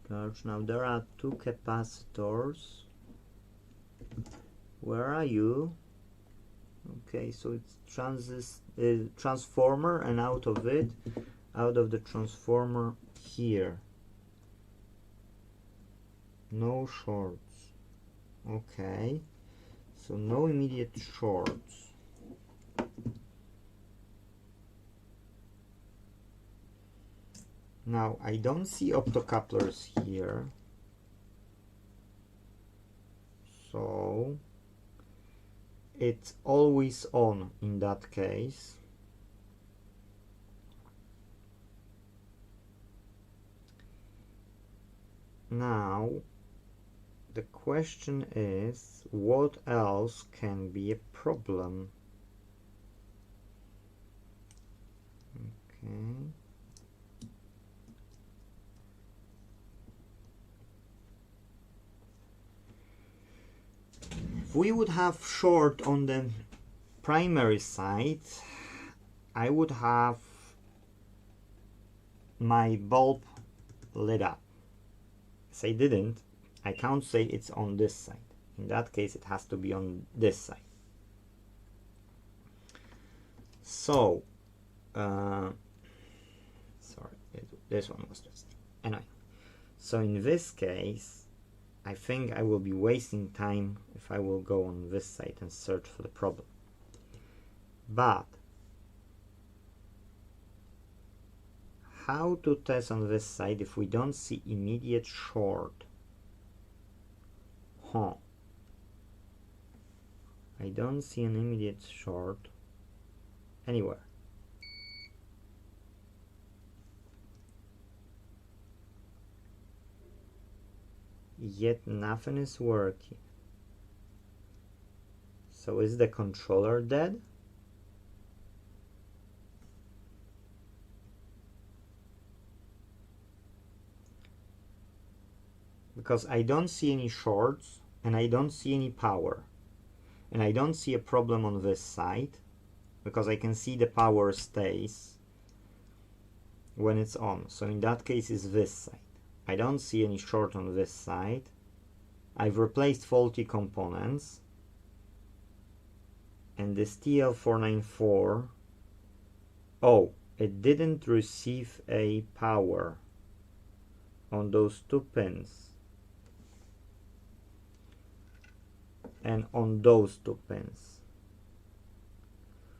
charge. Now there are two capacitors. Where are you? Okay, so it's transformer, and out of the transformer here, no shorts. Okay, so no immediate shorts. Now I don't see optocouplers here, so it's always on in that case. Now the question is, what else can be a problem? Okay. If we would have short on the primary side, I would have my bulb lit up. As I didn't, I can't say it's on this side. In that case, it has to be on this side. So, sorry, this one was just anyway. So in this case, I think I will be wasting time if I will go on this side and search for the problem. But how to test on this side if we don't see immediate short? I don't see an immediate short anywhere. Yet nothing is working. So is the controller dead? Because I don't see any shorts and I don't see any power. And I don't see a problem on this side because I can see the power stays when it's on. So in that case it's this side. I don't see any short on this side. I've replaced faulty components. And this TL494, oh, it didn't receive a power on those two pins. And on those two pins.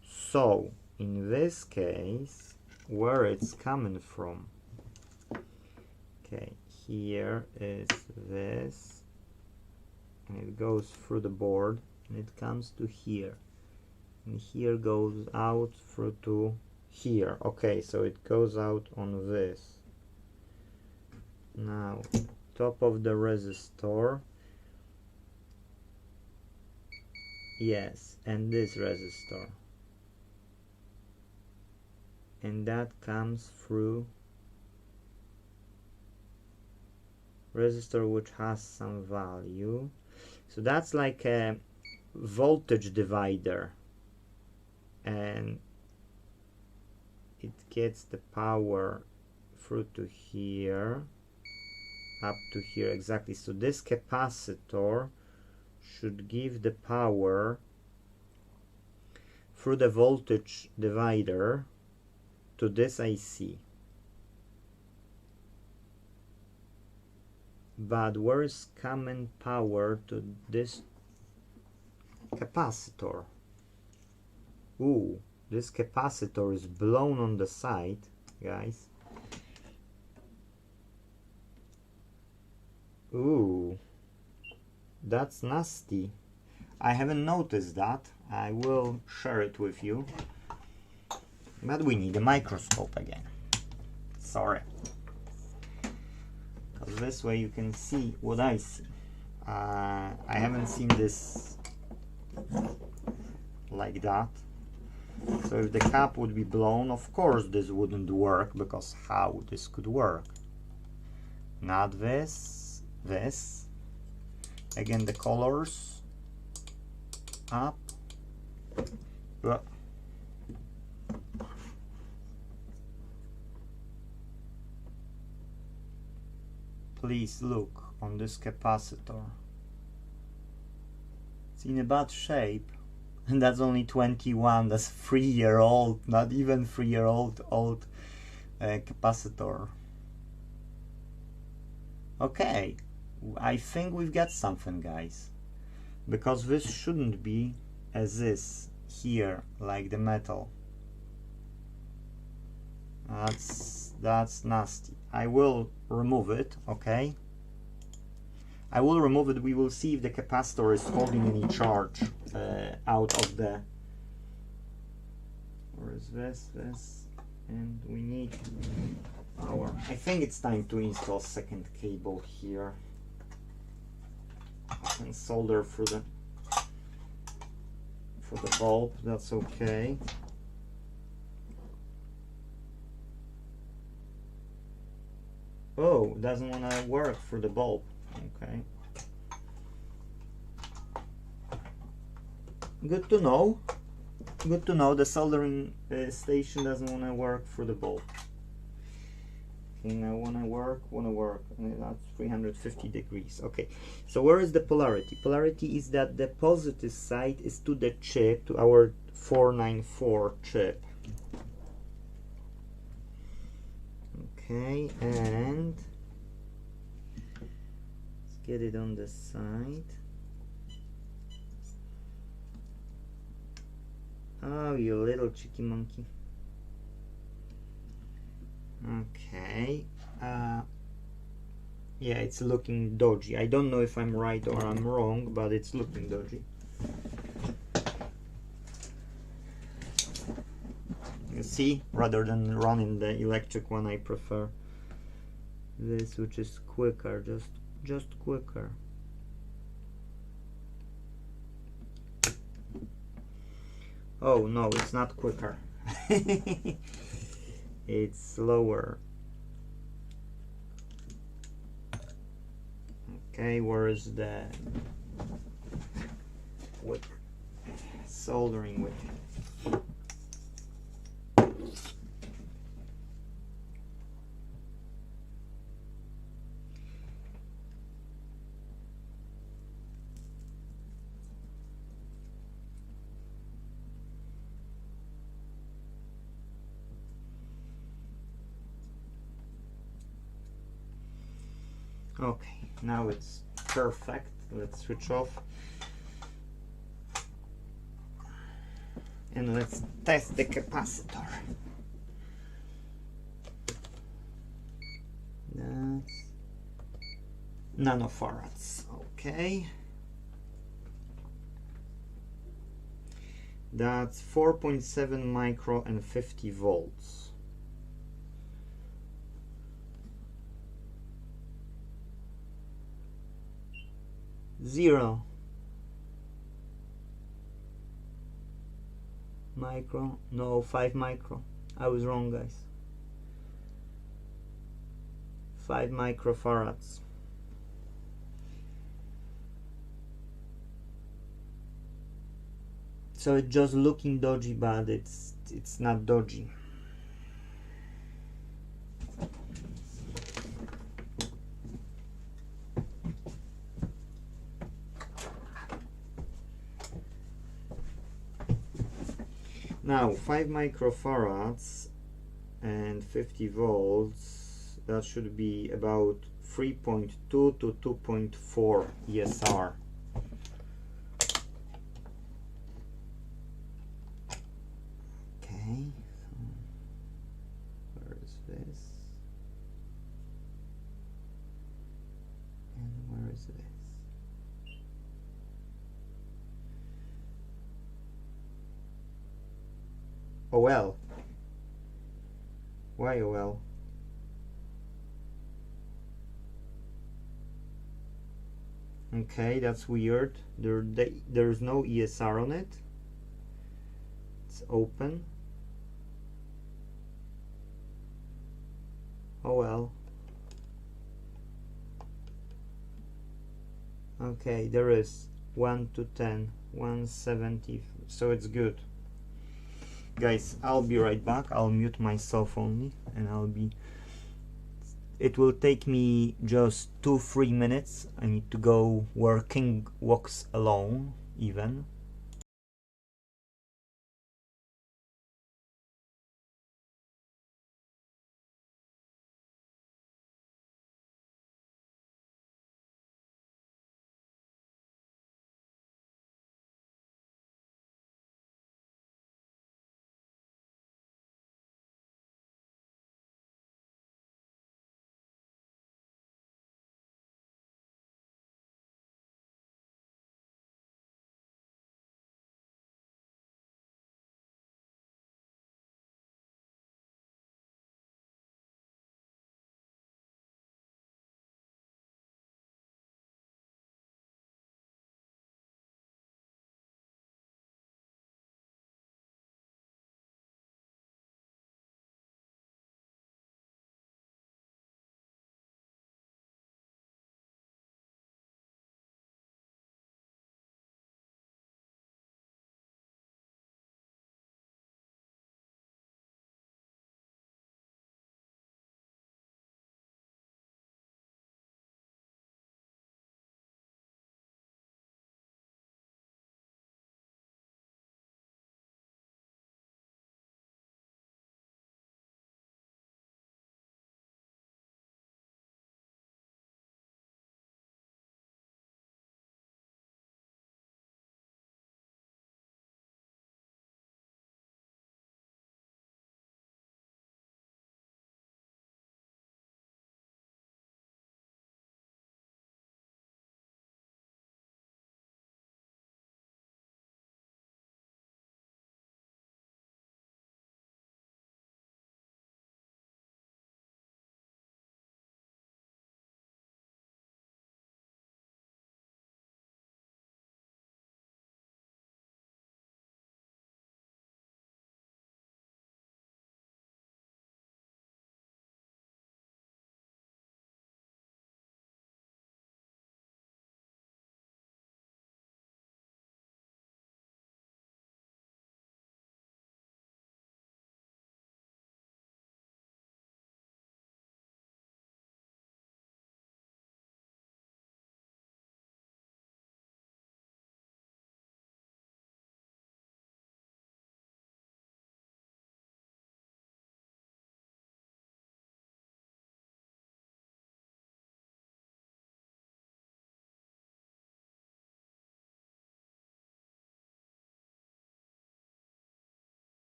So in this case, where it's coming from? Okay, here is this, and it goes through the board, and it comes to here, and here goes out through to here. Okay, so it goes out on this. Now, top of the resistor. Yes, and this resistor. And that comes through resistor which has some value. So that's like a voltage divider. And it gets the power through to here, up to here, exactly. So this capacitor should give the power through the voltage divider to this IC. But where is coming power to this capacitor? Ooh, this capacitor is blown on the side, guys. Ooh, that's nasty. I haven't noticed that. I will share it with you. But we need a microscope again. Sorry. Because this way you can see what I see. I haven't seen this like that. So if the cap would be blown, of course this wouldn't work, because how this could work? Not this, this. Again, the colors up. Please look on this capacitor. It's in a bad shape, and that's only 21. That's 3-year-old, not even 3-year-old capacitor. Okay, I think we've got something, guys, because this shouldn't be as is here, like the metal. That's nasty. I will remove it, okay? I will remove it. We will see if the capacitor is holding any charge out of the... Where is this? And we need power. I think it's time to install second cable here. I can solder for the bulb. That's okay. Oh, doesn't want to work for the bulb. Okay. Good to know. Good to know. The soldering station doesn't want to work for the bulb. Okay, now wanna work. And that's 350 degrees. Okay. So where is the polarity? Polarity is that the positive side is to the chip, to our 494 chip. Okay, and get it on the side. Oh, you little cheeky monkey. Okay. Yeah, it's looking dodgy. I don't know if I'm right or I'm wrong, but it's looking dodgy. You see, rather than running the electric one, I prefer this, which is quicker, just quicker. Oh no, it's not quicker. It's slower. Okay, where is the wick? Soldering wick. Okay, now it's perfect. Let's switch off and let's test the capacitor. That's nanofarads. Okay, that's 4.7 micro and 50 volts. Zero micro, no, 5 micro. I was wrong, guys. 5 microfarads. So it's just looking dodgy, but it's not dodgy. Now 5 microfarads and 50 volts, that should be about 3.2 to 2.4 ESR. Okay, so where is this? And where is this? Oh well. Why oh well? Okay, that's weird. There's no ESR on it. It's open. Oh well. Okay, there is 1 to 10, 170, so it's good. Guys, I'll be right back. I'll mute myself only, and it will take me just 2-3 minutes. I need to go where King walks alone, even.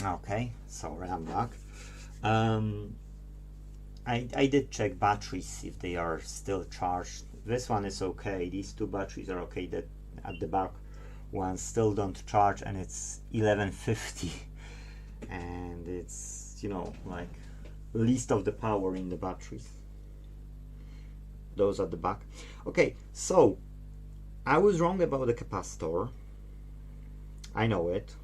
Okay, sorry, I'm back. I did check batteries if they are still charged. This one is okay. These two batteries are okay. That at the back ones still don't charge, and it's 1150, and it's, you know, like least of the power in the batteries. Those at the back. Okay, so I was wrong about the capacitor. I know it.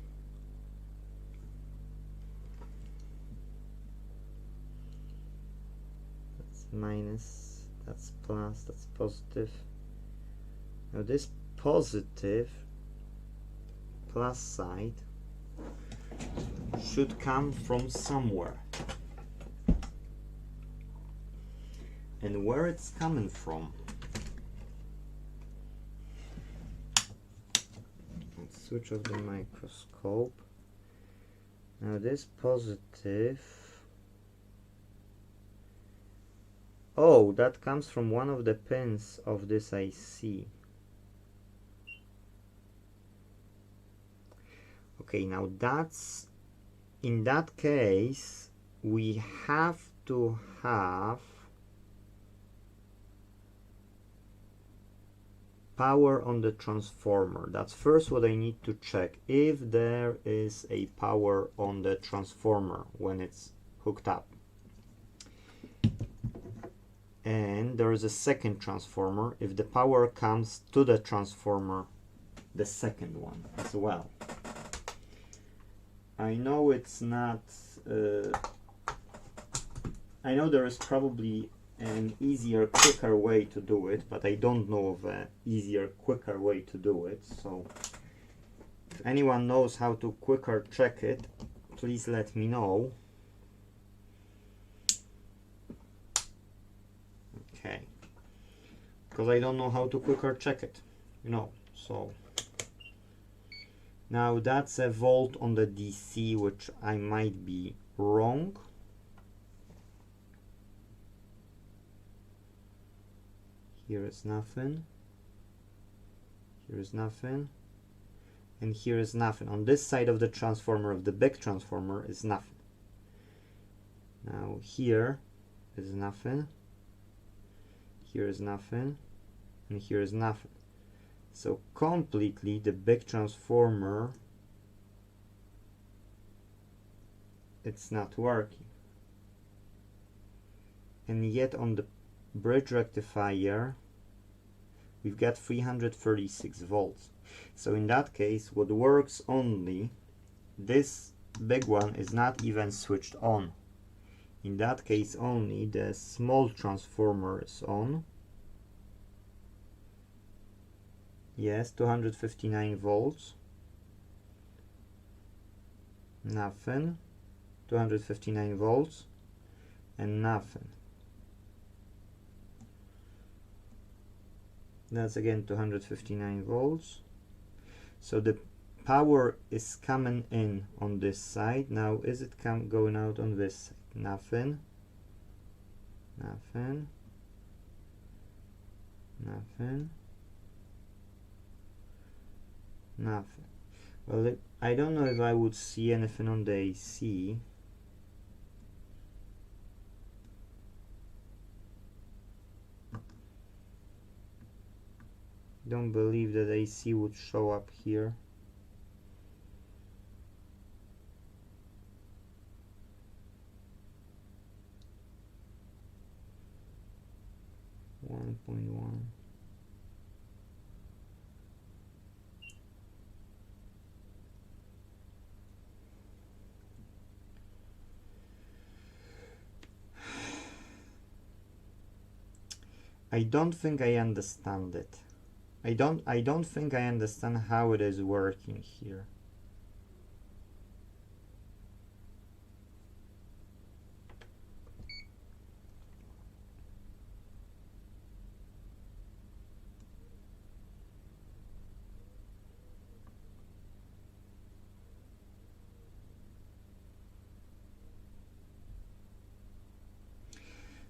That's minus, that's plus, that's positive. Now this positive plus side should come from somewhere. And where it's coming from? Let's switch off the microscope. Now this positive, oh, that comes from one of the pins of this IC. Okay, now that's, in that case, we have to have power on the transformer. That's first what I need to check, if there is a power on the transformer when it's hooked up. And there is a second transformer, if the power comes to the transformer, the second one as well. I know it's not, I know there is probably an easier, quicker way to do it, but I don't know of an easier, quicker way to do it. So if anyone knows how to quicker check it, please let me know. Okay, because I don't know how to quicker check it, you know. So now that's a volt on the DC, which I might be wrong. Here is nothing, here is nothing, and here is nothing. On this side of the transformer, of the big transformer, is nothing. Now here is nothing, here is nothing, and here is nothing. So completely the big transformer, it's not working. And yet on the bridge rectifier we've got 336 volts. So in that case, what works only, this big one is not even switched on. In that case only the small transformer is on. Yes, 259 volts. Nothing. 259 volts and nothing. That's again 259 volts. So the power is coming in on this side. Now is it going out on this side? Nothing. Nothing. Nothing. Nothing. Well, I don't know if I would see anything on the AC. Don't believe that AC would show up here. .1. I don't think I understand it. I don't think I understand how it is working here.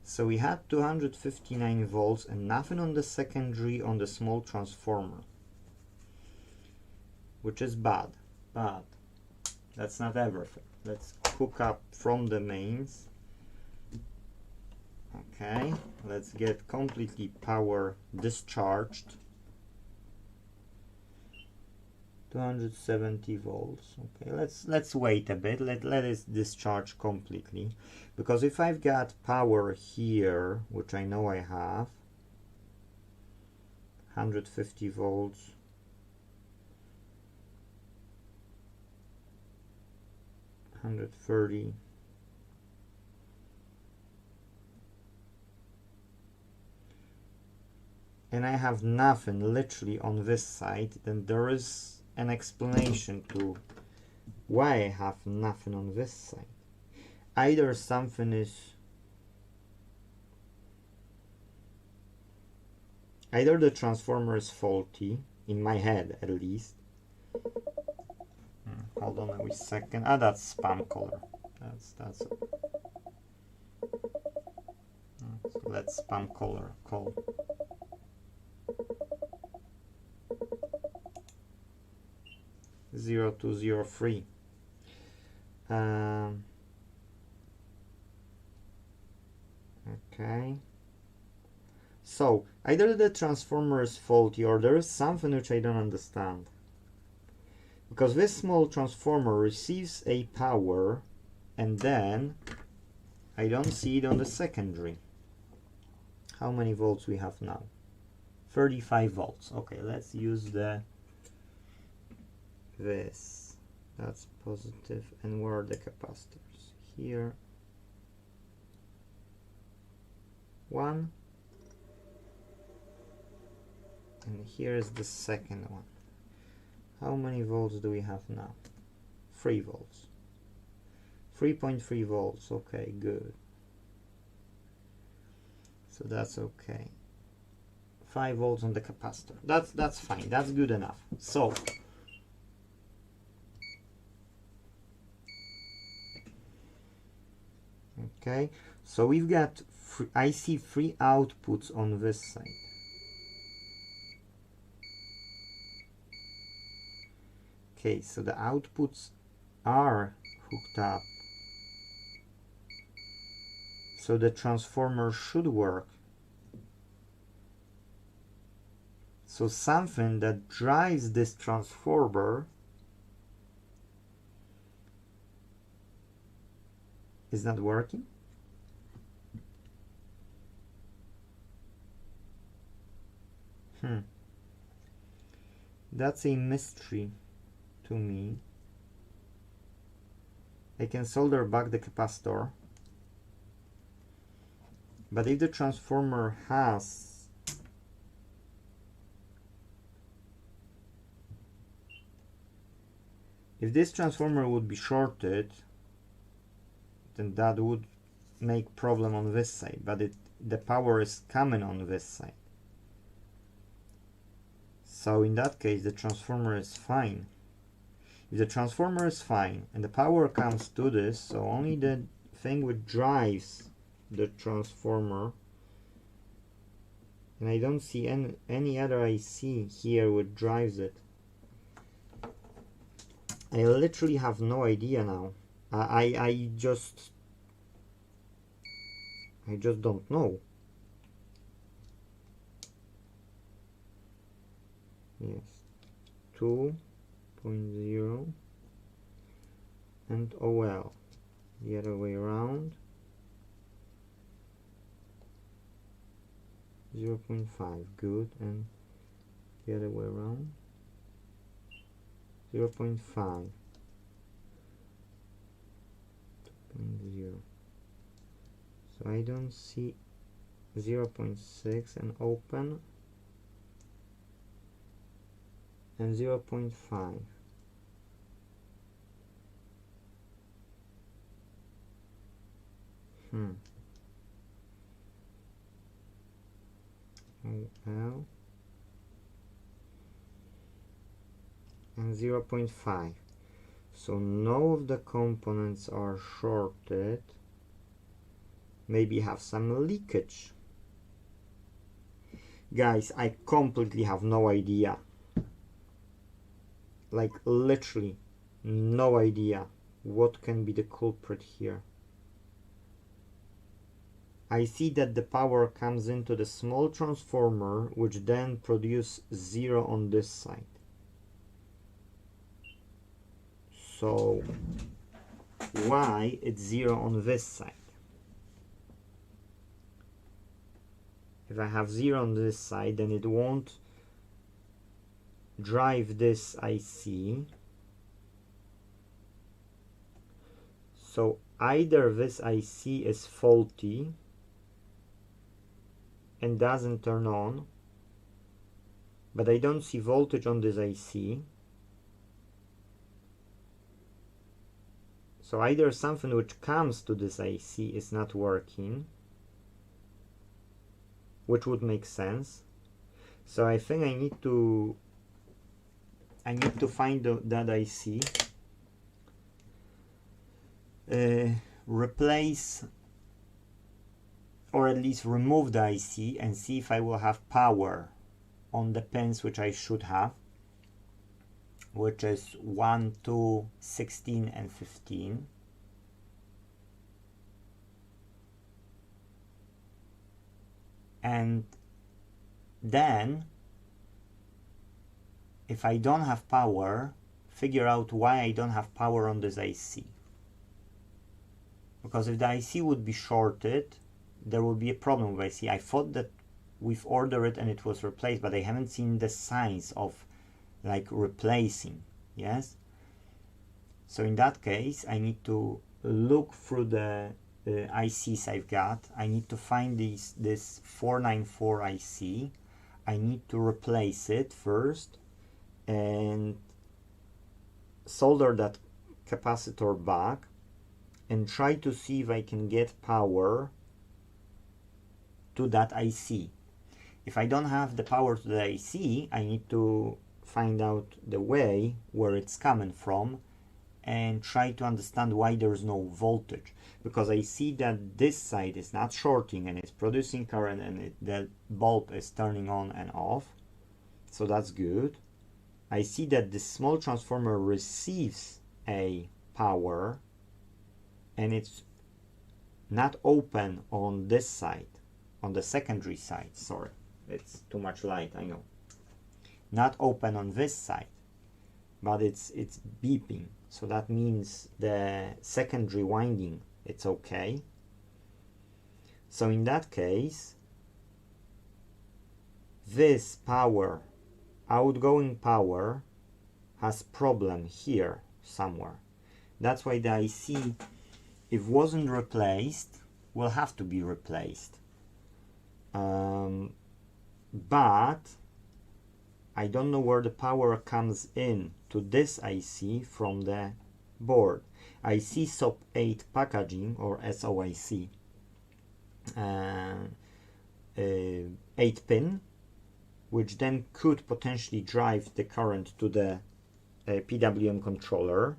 So we had 259 volts and nothing on the secondary on the small transformer, which is bad. That's not everything. Let's hook up from the mains. Okay, let's get completely power discharged. 270 volts. Okay, let's wait a bit. Let it discharge completely, because if I've got power here, which I know I have, 150 volts, 130, and I have nothing literally on this side, then there is an explanation to why I have nothing on this side. Either something is, either the transformer is faulty, in my head at least. Hold on a wee second. Ah, that's spam color. That's so let's spam color call. Zero 203. Okay. So either the transformer is faulty or there is something which I don't understand. Because this small transformer receives a power and then I don't see it on the secondary. How many volts we have now? 35 volts. Okay, let's use this. That's positive. And where are the capacitors? Here. 1. And here is the second one. How many volts do we have now? 3 volts. 3.3 volts. Okay, good. So that's okay. 5 volts on the capacitor. That's fine. That's good enough. So okay, so we've got I see 3 outputs on this side. Okay, so the outputs are hooked up, so the transformer should work. So something that drives this transformer is not working. That's a mystery to me. I can solder back the capacitor, but if the transformer has if this transformer would be shorted, then that would make problem on this side, but the power is coming on this side. So in that case the transformer is fine. If the transformer is fine and the power comes to this, so only the thing which drives the transformer, and I don't see any other IC here which drives it. I literally have no idea now. I just don't know. Yes, 2.0 and OL the other way around, 0.5, good, and the other way around, 0.5, 2.0. So I don't see 0.6 and open, and 0.5. OL and 0.5. So no of the components are shorted. Maybe have some leakage. Guys, I completely have no idea. Like literally No idea what can be the culprit here. I see that the power comes into the small transformer, which then produces 0 on this side. So why it's 0 on this side? If I have 0 on this side, then it won't drive this IC. So either this IC is faulty and doesn't turn on, but I don't see voltage on this IC. So either something which comes to this IC is not working, which would make sense. So I think I need to find that IC, replace or at least remove the IC and see if I will have power on the pins which I should have, which is 1, 2, 16 and 15. And then if I don't have power, figure out why I don't have power on this IC. Because if the IC would be shorted, there would be a problem with IC. I thought that we've ordered it and it was replaced, but I haven't seen the signs of like replacing. Yes. So in that case, I need to look through the ICs I've got. I need to find this 494 IC. I need to replace it first and solder that capacitor back and try to see if I can get power to that IC. If I don't have the power to the IC, I need to find out the way where it's coming from and try to understand why there's no voltage, because I see that this side is not shorting and it's producing current and the bulb is turning on and off, so that's good. I see that this small transformer receives a power and it's not open on this side, on the secondary side. Sorry, it's too much light, I know. Not open on this side, but it's beeping, so that means the secondary winding, it's okay. So in that case, this power, outgoing power, has problem here somewhere. That's why the IC, if wasn't replaced, will have to be replaced. But I don't know where the power comes in to this IC from the board. I see SOP8 packaging, or SOIC, 8-pin, which then could potentially drive the current to the PWM controller.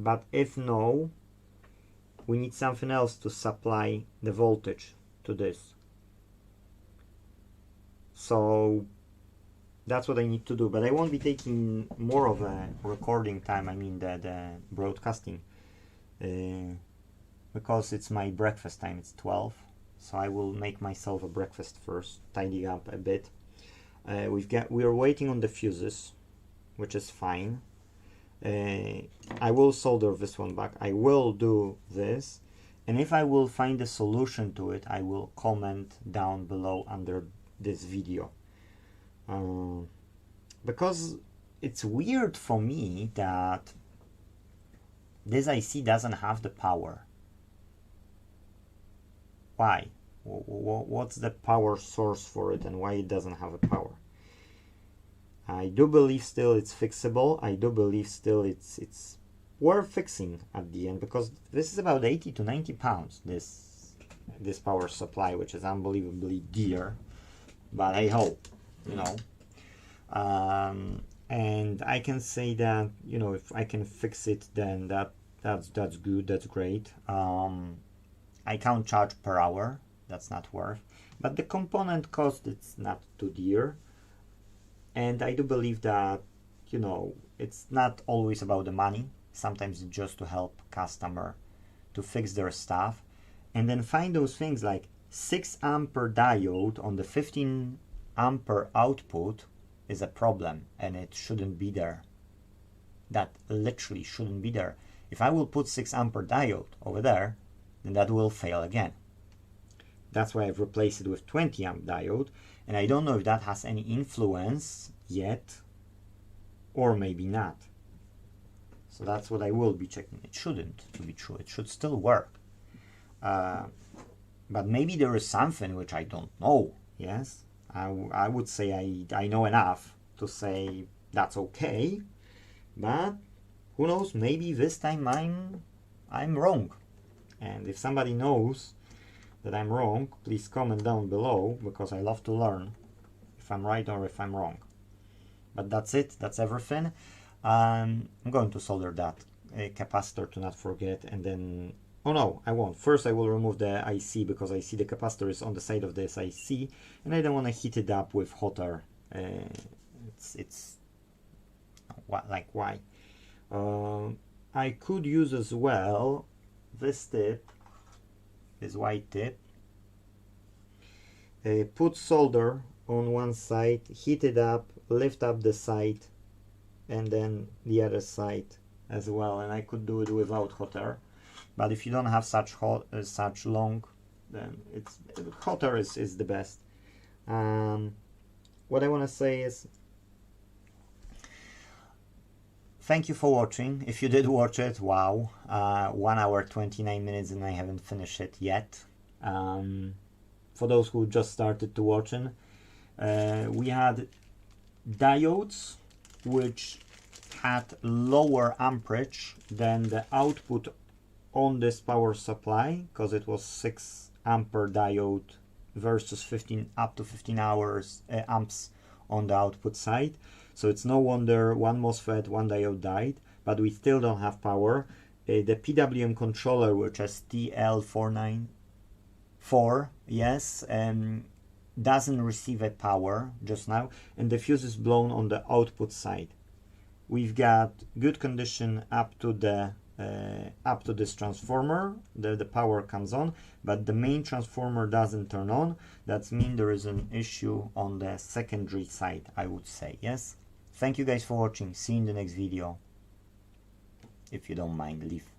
But if no, we need something else to supply the voltage to this. So that's what I need to do, but I won't be taking more of a recording time, I mean the broadcasting, because it's my breakfast time, it's 12, so I will make myself a breakfast first, tidy up a bit. We are waiting on the fuses, which is fine. I will solder this one back. I will do this, and if I will find a solution to it, I will comment down below under this video, because it's weird for me that this IC doesn't have the power. Why? What's the power source for it and why it doesn't have a power? I do believe still it's fixable. I do believe still it's worth fixing at the end, because this is about 80 to 90 pounds, this power supply, which is unbelievably dear, but hey ho, you know. And I can say that, you know, if I can fix it, then that's good, that's great. I can't charge per hour, that's not worth. but the component cost, it's not too dear. And I do believe that, you know, it's not always about the money. Sometimes it's just to help customer to fix their stuff. And then find those things like 6 ampere diode on the 15 ampere output is a problem, and it shouldn't be there. That literally shouldn't be there. If I will put 6 ampere diode over there, then that will fail again. That's why I've replaced it with 20 amp diode, and I don't know if that has any influence yet, or maybe not. So that's what I will be checking. It shouldn't, to be true. It should still work. But maybe there is something which I don't know. Yes, I would say I know enough to say that's okay. But who knows? Maybe this time I'm wrong. And if somebody knows that I'm wrong, please comment down below, because I love to learn if I'm right or if I'm wrong. But that's it. That's everything. I'm going to solder that capacitor to not forget, and then, oh no, I won't. First I will remove the IC, because I see the capacitor is on the side of this IC, and I don't want to heat it up with hot air. It's like, why? I could use as well this tip, this white tip, put solder on one side, heat it up, lift up the side, and then the other side as well. And I could do it without hot air, but if you don't have such long, then hot air is the best. What I want to say is, thank you for watching. If you did watch it, wow, 1 hour 29 minutes and I haven't finished it yet. For those who just started to watching, we had diodes which had lower amperage than the output on this power supply, because it was 6 ampere diode versus 15 up to 15 amps on the output side. So it's no wonder one MOSFET, one diode died, but we still don't have power. The PWM controller, which is TL494, yes, doesn't receive a power just now, and the fuse is blown on the output side. We've got good condition up to this transformer. The power comes on, but the main transformer doesn't turn on. That means there is an issue on the secondary side, I would say. Yes. Thank you guys for watching. See you in the next video. If you don't mind, leave